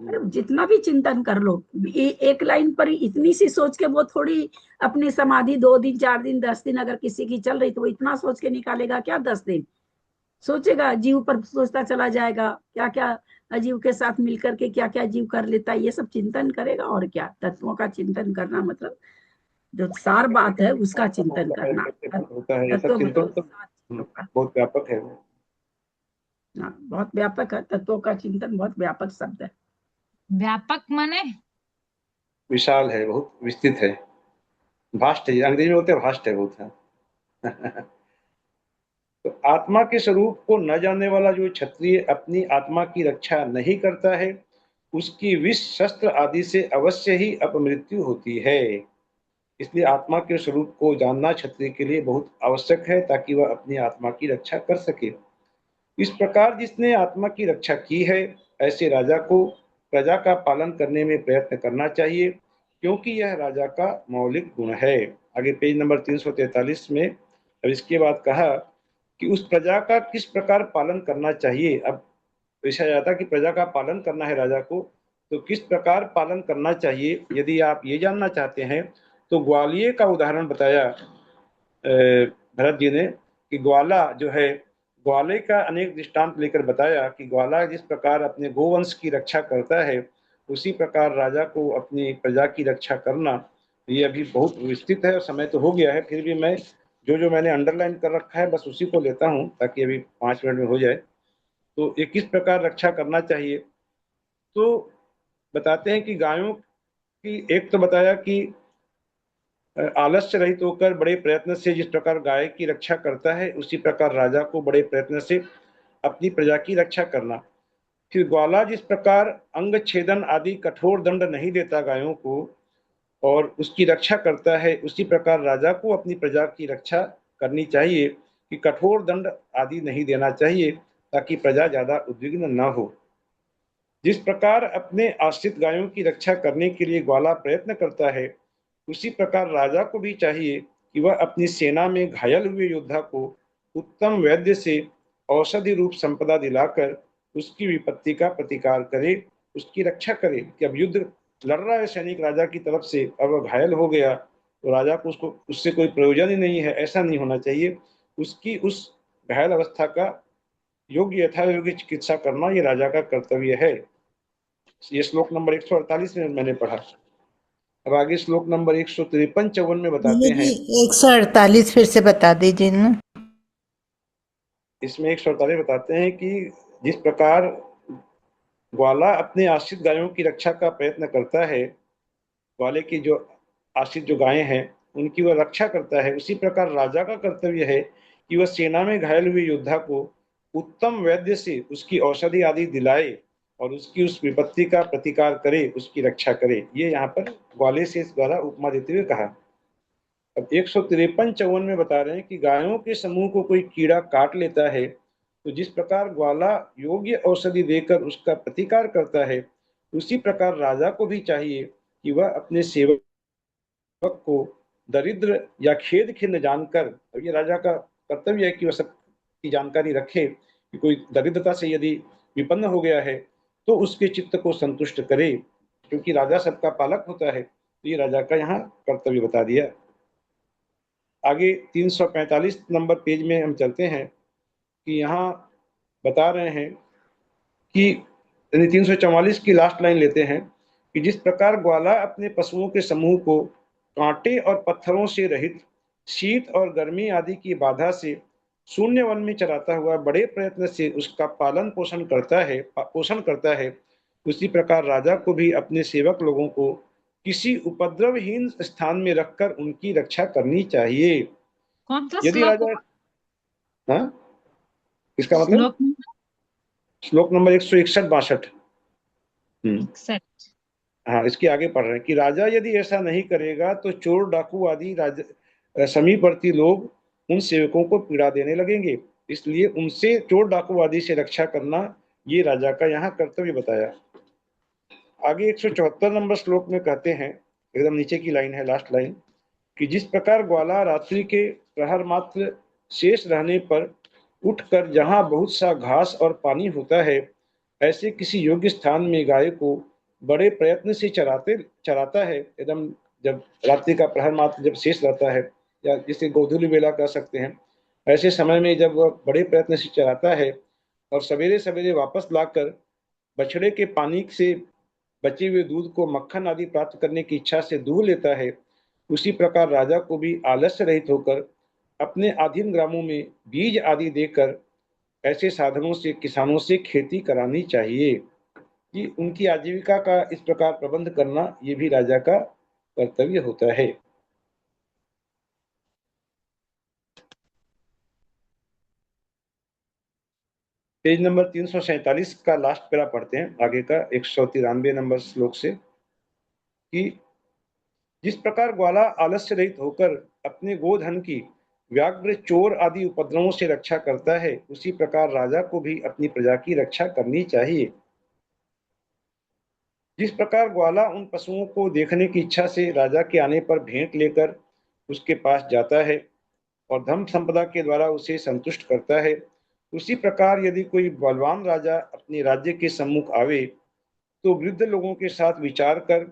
अरे जितना भी चिंतन कर लो, एक लाइन पर इतनी सी सोच के वो थोड़ी अपनी समाधि 2 दिन 4 दिन 10 दिन अगर किसी की चल रही तो वो इतना सोच के निकालेगा क्या? 10 दिन सोचेगा, जीव पर सोचता चला जाएगा, क्या क्या अजीव के साथ मिलकर के क्या क्या जीव कर लेता है, ये सब चिंतन करेगा। और क्या? तत्वों का चिंतन करना मतलब जो सार बात है उसका चिंतन करना। होता है ये सब तत्व चिंतन मतलब तो सार चीजों का। बहुत व्यापक है। हाँ, बहुत व्यापक है, तत्वों का चिंतन बहुत व्यापक शब्द है। व्यापक माने विशाल है, बहुत विस्तृत है, भास्ट है, अंग्रेजी में बोलते हैं भास्ट है बहुत है। तो आत्मा के स्वरूप को न जानने वाला जो क्षत्रिय अपनी आत्मा की रक्षा नहीं करता है, उसकी विष शस्त्र आदि से अवश्य ही अपमृत्यु होती है। इसलिए आत्मा के स्वरूप को जानना क्षत्रिय के लिए बहुत आवश्यक है, ताकि वह अपनी आत्मा की रक्षा कर सके। इस प्रकार जिसने आत्मा की रक्षा की है, ऐसे राजा को प्रजा का पालन करने में प्रयत्न करना चाहिए, क्योंकि यह राजा का मौलिक गुण है। आगे पेज नंबर 343 में अब इसके बाद कहा कि उस प्रजा का किस प्रकार पालन करना चाहिए। अब पूछा जाता कि प्रजा का पालन करना है राजा को, तो किस प्रकार पालन करना चाहिए। यदि आप ये जानना चाहते हैं तो ग्वालियर का उदाहरण बताया भरत जी ने कि ग्वाला जो है, ग्वाले का अनेक दृष्टांत लेकर बताया कि ग्वाला जिस प्रकार अपने गोवंश की रक्षा करता है, उसी प्रकार राजा को अपनी प्रजा की रक्षा करना। ये अभी बहुत विस्तृत है और समय तो हो गया है, फिर भी मैं जो मैंने अंडरलाइन कर रखा है बस उसी को लेता हूँ ताकि अभी 5 मिनट में हो जाए। तो ये किस प्रकार रक्षा करना चाहिए, तो बताते हैं कि गायों की एक तो बताया कि आलस्य रहित होकर बड़े प्रयत्न से जिस प्रकार गाय की रक्षा करता है, उसी प्रकार राजा को बड़े प्रयत्न से अपनी प्रजा की रक्षा करना। फिर ग्वाला जिस प्रकार अंग छेदन आदि कठोर दंड नहीं देता गायों को और उसकी रक्षा करता है, उसी प्रकार राजा को अपनी प्रजा की रक्षा करनी चाहिए कि कठोर दंड आदि नहीं देना चाहिए, ताकि प्रजा ज्यादा उद्विग्न न हो। जिस प्रकार अपने आश्रित गायों की रक्षा करने के लिए ग्वाला प्रयत्न करता है, उसी प्रकार राजा को भी चाहिए कि वह अपनी सेना में घायल हुए योद्धा को उत्तम वैद्य से औषधि रूप संपदा दिलाकर उसकी विपत्ति का प्रतिकार करे, उसकी रक्षा करे। कि अब युद्ध लड़ रहा है सैनिक राजा की तरफ से, अब वह घायल हो गया तो राजा को उससे कोई प्रयोजन ही नहीं है, ऐसा नहीं होना चाहिए। उसकी उस घायल अवस्था का योग्य यथा योग्य चिकित्सा करना ये राजा का कर्तव्य है। ये श्लोक नंबर 148 में मैंने पढ़ा। अब आगे श्लोक नंबर 153-54 में बताते हैं। 148 फिर से बता दीजिए ना। इसमें 148 बताते हैं कि जिस प्रकार ग्वाला अपने आश्रित गायों की रक्षा का प्रयत्न करता है, ग्वाले की जो आश्रित जो गायें हैं उनकी वह रक्षा करता है, उसी प्रकार राजा का कर्तव्य है कि वह सेना में घायल हुए योद्धा को उत्तम वैद्य से उसकी औषधि आदि दिलाए और उसकी उस विपत्ति का प्रतिकार करे, उसकी रक्षा करे। ये यहाँ पर ग्वाले से द्वारा उपमा देते हुए कहा। अब 153-54 में बता रहे हैं कि गायों के समूह को कोई कीड़ा काट लेता है, तो जिस प्रकार ग्वाला योग्य औषधि देकर उसका प्रतिकार करता है, उसी प्रकार राजा को भी चाहिए कि वह अपने सेवक को दरिद्र या खेद खिन्न जानकर, अब ये राजा का कर्तव्य है कि वह सबकी जानकारी रखे कि कोई दरिद्रता से यदि विपन्न हो गया है तो उसके चित्त को संतुष्ट करे, क्योंकि राजा सबका पालक होता है। तो ये राजा का यहाँ कर्तव्य बता दिया। आगे 345 नंबर पेज में हम चलते हैं कि यहाँ बता रहे हैं कि 344 की लास्ट लाइन लेते हैं कि जिस प्रकार ग्वाला अपने पशुओं के समूह को कांटे और पत्थरों से रहित, शीत और गर्मी आदि की बाधा से शून्य वन में चराता हुआ बड़े प्रयत्न से उसका पालन पोषण करता है, उसी प्रकार राजा को भी अपने सेवक लोगों को किसी उपद्रवहीन स्थान में रखकर उनकी रक्षा करनी चाहिए। कौन सा यदि श्लोक राजा, हुआ? हाँ, इसका मतलब श्लोक नंबर श्लोक नंबर 161-62। 61। हाँ, इसके आगे पढ़ रहे हैं कि राजा यदि ऐसा नहीं करेगा तो चोर डाकू आदि समीपवर्ती लोग उन सेवकों को पीड़ा देने लगेंगे, इसलिए उनसे चोर डाकू आदि से रक्षा करना ये राजा का यहाँ कर्तव्य बताया। आगे 174 नंबर श्लोक में कहते हैं, एकदम नीचे की लाइन है, लास्ट लाइन, कि जिस प्रकार ग्वाला रात्रि के प्रहर मात्र शेष रहने पर उठकर जहां बहुत सा घास और पानी होता है, ऐसे किसी योग्य स्थान में गाय को बड़े प्रयत्न से चराता है। एकदम जब रात्रि का प्रहर मात्र जब शेष रहता है, या जिसे गोधूली बेला कह सकते हैं, ऐसे समय में जब वह बड़े प्रयत्न से चराता है और सवेरे सवेरे वापस लाकर बछड़े के पानी से बचे हुए दूध को मक्खन आदि प्राप्त करने की इच्छा से दूह लेता है, उसी प्रकार राजा को भी आलस्य रहित होकर अपने अधीन ग्रामों में बीज आदि देकर ऐसे साधनों से किसानों से खेती करानी चाहिए कि उनकी आजीविका का इस प्रकार प्रबंध करना ये भी राजा का कर्तव्य होता है। पेज नंबर 347 का लास्ट पैरा पढ़ते हैं, आगे का 193 नंबर श्लोक से, कि जिस प्रकार ग्वाला आलस्य रहित होकर अपने गोधन की व्याघ्र चोर आदि उपद्रवों से रक्षा करता है, उसी प्रकार राजा को भी अपनी प्रजा की रक्षा करनी चाहिए। जिस प्रकार ग्वाला उन पशुओं को देखने की इच्छा से राजा के आने पर भेंट लेकर उसके पास जाता है और धन संपदा के द्वारा उसे संतुष्ट करता है, उसी प्रकार यदि कोई बलवान राजा अपने राज्य के सम्मुख आवे तो वृद्ध लोगों के साथ विचार कर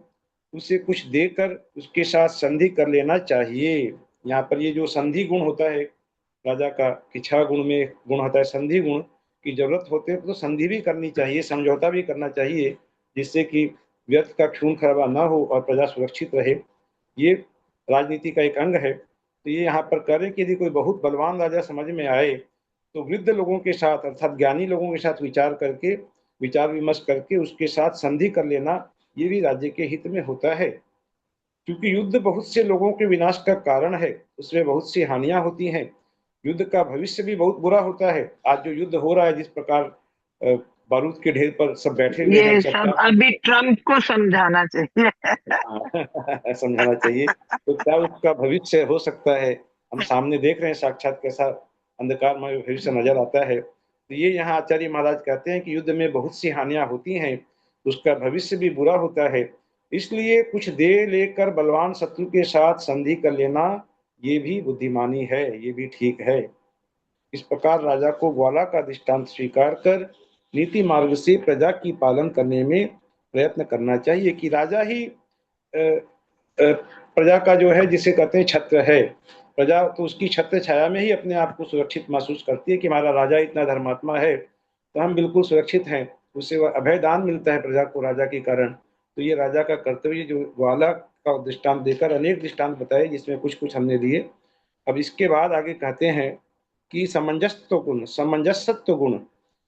उसे कुछ देकर उसके साथ संधि कर लेना चाहिए। यहाँ पर ये जो संधि गुण होता है राजा का, कि 6 गुण में गुण होता है संधि गुण, की जरूरत होते है तो संधि भी करनी चाहिए, समझौता भी करना चाहिए, जिससे कि व्यर्थ का खून खराबा ना हो और प्रजा सुरक्षित रहे। ये राजनीति का एक अंग है। तो ये यहाँ पर करें कि यदि कोई बहुत बलवान राजा समझ में आए तो वृद्ध लोगों के साथ अर्थात ज्ञानी लोगों के साथ विचार विमर्श करके उसके साथ संधि कर लेना, ये भी राज्य के हित में होता है। क्योंकि युद्ध बहुत से लोगों के विनाश का कारण है, उसमें बहुत सी हानियां होती हैं, युद्ध का भविष्य भी बहुत बुरा होता है। आज जो युद्ध हो रहा है, जिस प्रकार बारूद के ढेर पर सब बैठे हुए हैं, ये सब अभी ट्रम्प को समझाना चाहिए। समझाना चाहिए। तो क्या उसका भविष्य हो सकता है, हम सामने देख रहे हैं साक्षात कैसा अंधकारमय भविष्य नजर आता है। तो ये यहाँ आचार्य महाराज कहते हैं कि युद्ध में बहुत सी हानियां होती हैं, उसका भविष्य भी बुरा होता है, इसलिए कुछ दे लेकर बलवान शत्रु के साथ संधि कर लेना ये भी बुद्धिमानी है, ये भी ठीक है। इस प्रकार राजा को ग्वाला का दृष्टांत स्वीकार कर नीति मार्ग से प्रजा की पालन करने में प्रयत्न करना चाहिए, कि राजा ही प्रजा का जो है, जिसे कहते हैं छत्र है, प्रजा तो उसकी छत्र छाया में ही अपने आप को सुरक्षित महसूस करती है कि हमारा राजा इतना धर्मात्मा है तो हम बिल्कुल सुरक्षित हैं, उसे वह अभय दान मिलता है प्रजा को राजा के कारण। तो ये राजा का कर्तव्य जो ग्वाला का दृष्टांत देकर अनेक दृष्टांत बताए, जिसमें कुछ कुछ हमने दिए। अब इसके बाद आगे कहते हैं कि सामंजस्यत्व गुण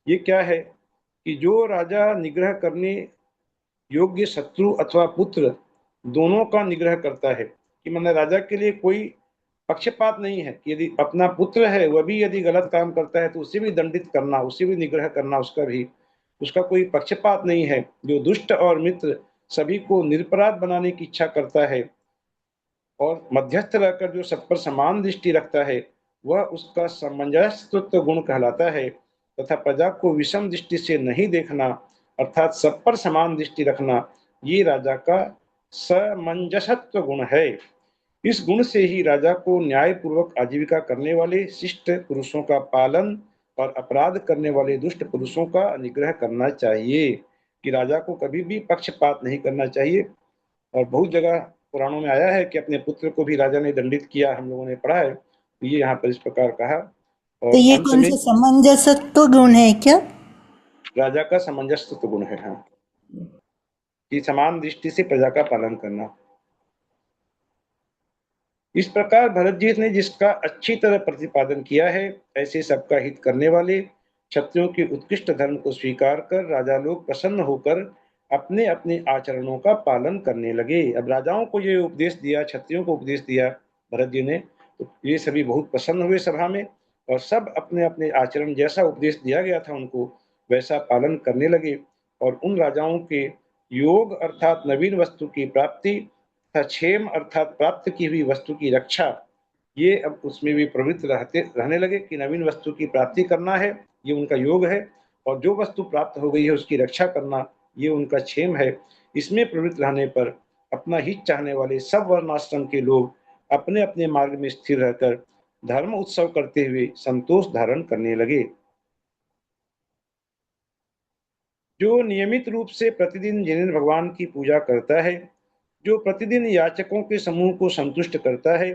ये क्या है, कि जो राजा निग्रह करने योग्य शत्रु अथवा पुत्र दोनों का निग्रह करता है, कि मतलब राजा के लिए कोई पक्षपात नहीं है, कि यदि अपना पुत्र है वह भी यदि गलत काम करता है तो उसे भी दंडित करना, उसे भी निग्रह करना, उसका कोई पक्षपात नहीं है। जो दुष्ट और मित्र सभी को निरपराध बनाने की इच्छा करता है और मध्यस्थ रहकर जो सब पर समान दृष्टि रखता है, वह उसका सामंजस्यत्व गुण कहलाता है। तथा प्रजा को विषम दृष्टि से नहीं देखना अर्थात सब पर समान दृष्टि रखना, ये राजा का सामंजस्यत्व गुण है। इस गुण से ही राजा को न्याय पूर्वक आजीविका करने वाले शिष्ट पुरुषों का पालन और अपराध करने वाले दुष्ट पुरुषों का निग्रह करना चाहिए, कि राजा को कभी भी पक्षपात नहीं करना चाहिए। और बहुत जगह पुराणों में आया है कि अपने पुत्र को भी राजा ने दंडित किया, हम लोगों ने पढ़ा है। तो ये यहाँ पर इस प्रकार कहा। तो ये और अंत कौन में सा सामंजस्य गुण है क्या? राजा का सामंजस्य गुण है, हाँ, कि समान दृष्टि से प्रजा का पालन करना। इस प्रकार भरत जी ने जिसका अच्छी तरह प्रतिपादन किया है, ऐसे सबका हित करने वाले क्षत्रियों के उत्कृष्ट धर्म को स्वीकार कर राजा लोग प्रसन्न होकर अपने अपने आचरणों का पालन करने लगे। अब राजाओं को ये उपदेश दिया, क्षत्रियों को उपदेश दिया भरत जी ने, तो ये सभी बहुत प्रसन्न हुए सभा में, और सब अपने अपने आचरण जैसा उपदेश दिया गया था उनको वैसा पालन करने लगे। और उन राजाओं के योग अर्थात नवीन वस्तु की प्राप्ति तथा क्षेम अर्थात प्राप्त की हुई वस्तु की रक्षा, ये अब उसमें भी प्रवृत्त रहने लगे कि नवीन वस्तु की प्राप्ति करना है, ये उनका योग है, और जो वस्तु प्राप्त हो गई है उसकी रक्षा करना, ये उनका क्षेम है। इसमें प्रवृत्त रहने पर अपना हित चाहने वाले सब वर्णाश्रम के लोग अपने अपने मार्ग में स्थिर रहकर धर्म उत्सव करते हुए संतोष धारण करने लगे। जो नियमित रूप से प्रतिदिन जिनेंद्र भगवान की पूजा करता है, जो प्रतिदिन याचकों के समूह को संतुष्ट करता है,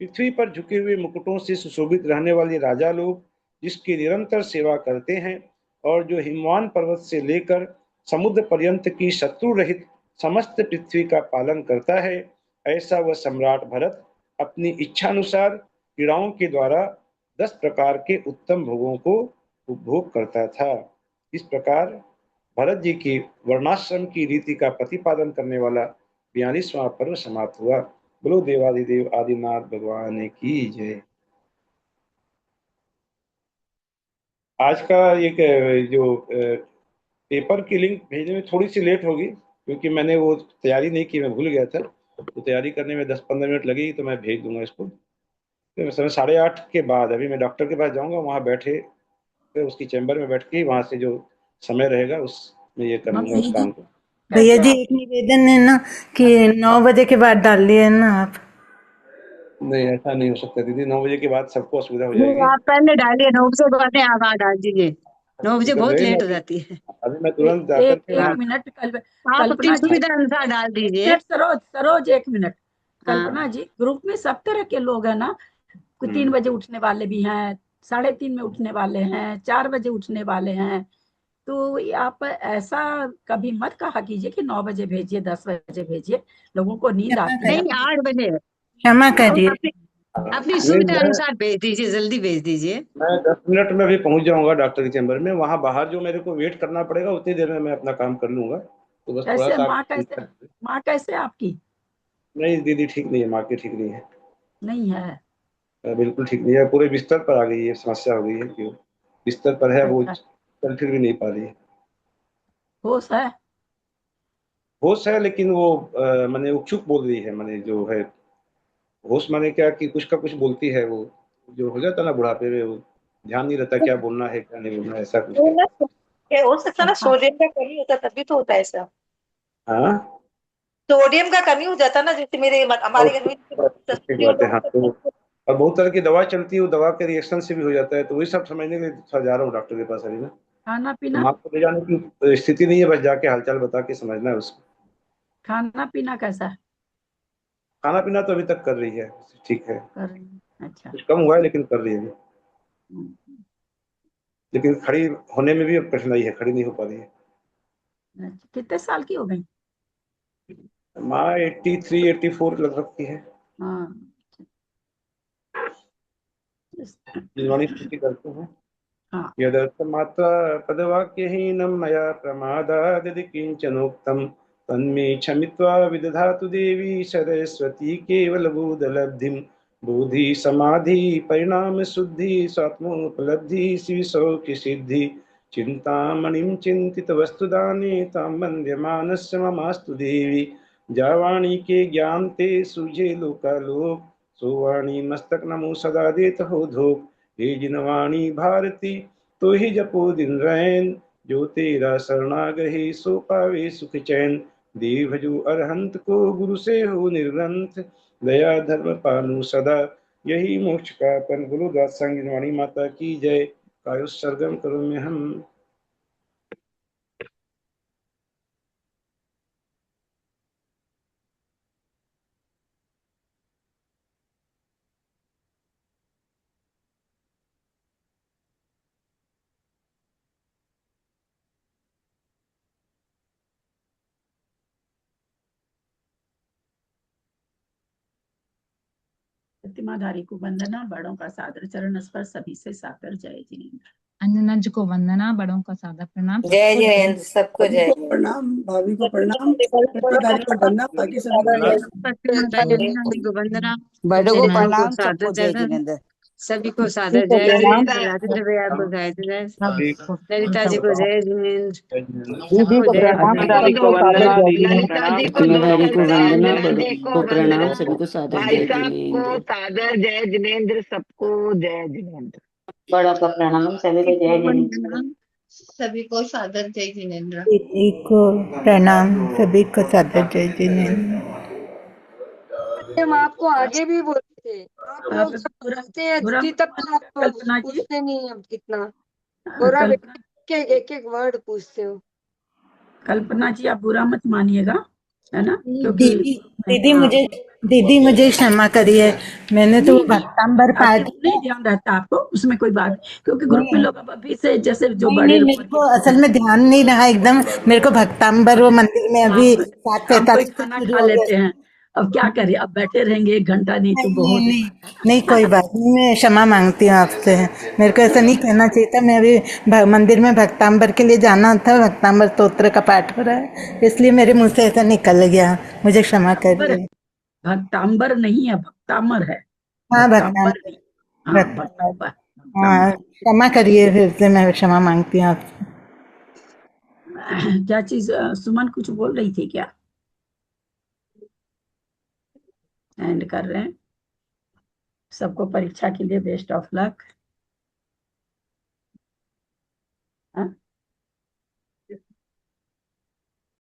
पृथ्वी पर झुके हुए मुकुटों से सुशोभित रहने वाले राजा लोग जिसकी निरंतर सेवा करते हैं, और जो हिमवान पर्वत से लेकर समुद्र पर्यंत की शत्रु रहित समस्त पृथ्वी का पालन करता है, ऐसा वह सम्राट भरत अपनी इच्छानुसार क्रीड़ाओं के द्वारा 10 प्रकार के उत्तम भोगों को उपभोग करता था। इस प्रकार भरत जी की वर्णाश्रम की रीति का प्रतिपादन करने वाला 42वां पर्व समाप्त हुआ। बोलो देवादिदेव आदिनाथ भगवान की जय। आज का एक जो पेपर की लिंक भेजने में थोड़ी सी लेट होगी, क्योंकि मैंने वो तैयारी नहीं की, मैं भूल गया था। तो तैयारी करने में 10-15 मिनट लगेगी, तो मैं भेज दूंगा इसको। तो समय 8:30 के बाद अभी मैं डॉक्टर के पास जाऊंगा, वहाँ बैठे फिर उसकी चैम्बर में बैठ के वहाँ से जो समय रहेगा उसमें ये कर लूंगा उस काम को। भैया जी एक निवेदन है ना कि 9 बजे के बाद डाल लिए ना आप। नहीं, ऐसा नहीं हो सकता दीदी, 9 बजे के बाद सबको असुविधा हो नहीं, जाएगी। आप पहले डालिए, 9 बजे बाद आप डाल दीजिए, 9 बजे बहुत नहीं, लेट हो जाती है। अभी मैं तुरंत जाकर के एक वहाँ मिनट आप कल्पना अपनी जी, सुविधा अनुसार डाल दीजिए। सरोज एक मिनट। हाँ। कल्पना जी, ग्रुप में सब तरह के लोग हैं ना, कोई 3 बजे उठने वाले भी हैं, 3:30 में उठने वाले हैं, 4 बजे उठने वाले हैं। तो आप ऐसा कभी मत कहा कीजिए कि 9 बजे भेजिए, 10 बजे भेजिए, लोगों को नींद आती है। नहीं, 8 बजे क्षमा करिए। अपनी सुविधा अनुसार भेज दीजिए, जल्दी भेज दीजिए। मैं 10 मिनट में भी पहुंच जाऊंगा डॉक्टर के चैम्बर में। वहां बाहर जो मेरे को वेट करना पड़ेगा उतनी देर में मैं अपना काम कर लूंगा। तो बस थोड़ा कैसे सा माँ कैसे आपकी? नहीं दीदी, ठीक नहीं है, माँ की ठीक नहीं है, नहीं है? बिल्कुल ठीक नहीं है, पूरे बिस्तर पर आ गई है, समस्या हो गई है कि वो बिस्तर पर है, वो अच्छा, चल फिर भी नहीं पा रही है। होश है? होश है, लेकिन वो माने उक्षुक बोल रही है, माने जो है होश माने क्या कि कुछ का कुछ बोलती है, वो जो हो जाता है ना बुढ़ापे में, वो ध्यान नहीं रहता क्या बोलना है क्या नहीं बोलना है, ऐसा कुछ है। ये हो सकता है ना, सोडियम का कमी होता है तभी तो होता है ऐसा। हाँ, सोडियम का कमी हो जाता है ना, जैसे हमारे घर में ठीक बात है। हाँ, तो और बहुत तरह की दवा चलती है, वो दवा के रिएक्शन से भी हो जाता है, तो वही सब समझने के लिए जा रहा हूँ डॉक्टर के पास अभी ना। खाना तो पीना? माँ को ले जाने की स्थिति नहीं है, बस जाके हालचाल बता के समझना है उसको। खाना पीना कैसा है? खाना पीना तो अभी तक कर रही है, ठीक है, कर रही है? अच्छा। कुछ कम हुआ है लेकिन कर रही है। लेकिन खड़ी होने में भी अब कठिनाई है, खड़ी नहीं हो पा रही है। अच्छा, कितने साल की हो गई? माँ 83-84 लगभग की है। हाँ, जिनवाणी स्तुति करते हैं। हाँ। यदर्थ मात्रा पदवाक्यहीनं मया प्रमादादि किंचनोक्तं तन्मे क्षमित्वा विदधातु देवी सरस्वती केवलबोधलब्धिं। बोधि समाधि परिणाम शुद्धि स्वात्मोपलब्धि शिव सौख्य सिद्धि। चिंतामणिं चिंतित वस्तुदाने तां वन्द्य मानस्य ममास्तु देवी। जावाणी के ज्ञान ते सूझे लोकालोक सोवाणी मस्तक नमो सदा देत हो धोक। हे जिनवाणी भारती तो ही जपो दिन रैन जो तेरा शरणागहि सो पावे सुख चैन। देव भजो अरहंत को, गुरु से हो निर्ग्रंथ, दया धर्म पालु सदा, यही मोक्ष का पन। गुरु दास संगवाणी माता की जय। कायोत्सर्गम करो में हम। प्रतिमाधारी को वंदना, बड़ों का सादर चरण स्पर्श, सभी से सादर जय जिनेन्द्र। अंजना जी को वंदना, बड़ों का सादर प्रणाम। जय जयेंद्र, सबको भाभी जय को प्रणाम, भाभी को प्रणाम, प्रतिधारी को वंदना, बाकी सभी को जय। सभी को वंदना, बड़ों को बड़ों प्रणाम, सादर सबको जय चरण, जिनेन्द्र। सभी को सादर जय जिनेन्द्र। राजेंद्र भैया को जय जय, ललिता जी को जय जिनेन्द्र, दीदी को सबको जय प्रणाम, ललिता जिनेन्द्र। को सबको सादर जय वंदना, जिनेन्द्र। ललिता जी को प्रतिमाधारी को वंदना, अंजना बड़ों जी को प्रणाम, वंदना, सभी को सादर भाई जय साहब को जिनेन्द्र। सादर जय जिनेन्द्र, सबको जय जिनेन्द्र। बड़ों का प्रणाम, सभी को जय जिनेन्द्र। सभी को सादर जय जिनेन्द्र। दीदी को प्रणाम, सभी को सादर जय जिनेन्द्र। हम आपको आगे भी बोलते थे, आप लोग सब पूछते हैं पूरा अदिति तक, आप कल्पना जी, पूछते नहीं हम कितना। गौरा कल्पना, के एक एक वर्ड पूछते हो। कल्पना जी आप बुरा मत मानिएगा, है ना, क्योंकि दीदी दीदी मुझे क्षमा करिए, मैंने तो वो भक्तांबर आपके पाठ नहीं ध्यान रहता आपको, उसमें कोई बात नहीं, क्योंकि ग्रुप में नहीं लोग अब अभी से जैसे जो नहीं बड़े नहीं, मेरे उम्र को के असल में ध्यान नहीं रहा एकदम। मेरे को भक्तांबर वो मंदिर में अभी आप 7:45 कोई से खाना शुरू खा हो गया। लेते हैं, अब क्या करिए, अब बैठे रहेंगे 1 घंटा, नहीं तो नहीं नहीं बहुत नहीं नहीं, कोई बात नहीं, मैं क्षमा मांगती हूँ आपसे। मेरे को ऐसा नहीं कहना चाहिए था। मैं अभी मंदिर में भक्तांबर के लिए जाना था, भक्तांबर स्तोत्र का पाठ हो रहा है, इसलिए मेरे मुंह से ऐसा निकल गया, मुझे क्षमा करिए। भक्तांबर नहीं है, भक्तामर है, हाँ भक्तांबर नहीं। हाँ, भक्तांबर, हाँ भक्तांबर। क्षमा करिए, फिर से मैं क्षमा मांगती हूँ आपसे। क्या चीज, सुमन कुछ बोल रही थी क्या? एंड कर रहे हैं। सबको परीक्षा के लिए बेस्ट ऑफ लक।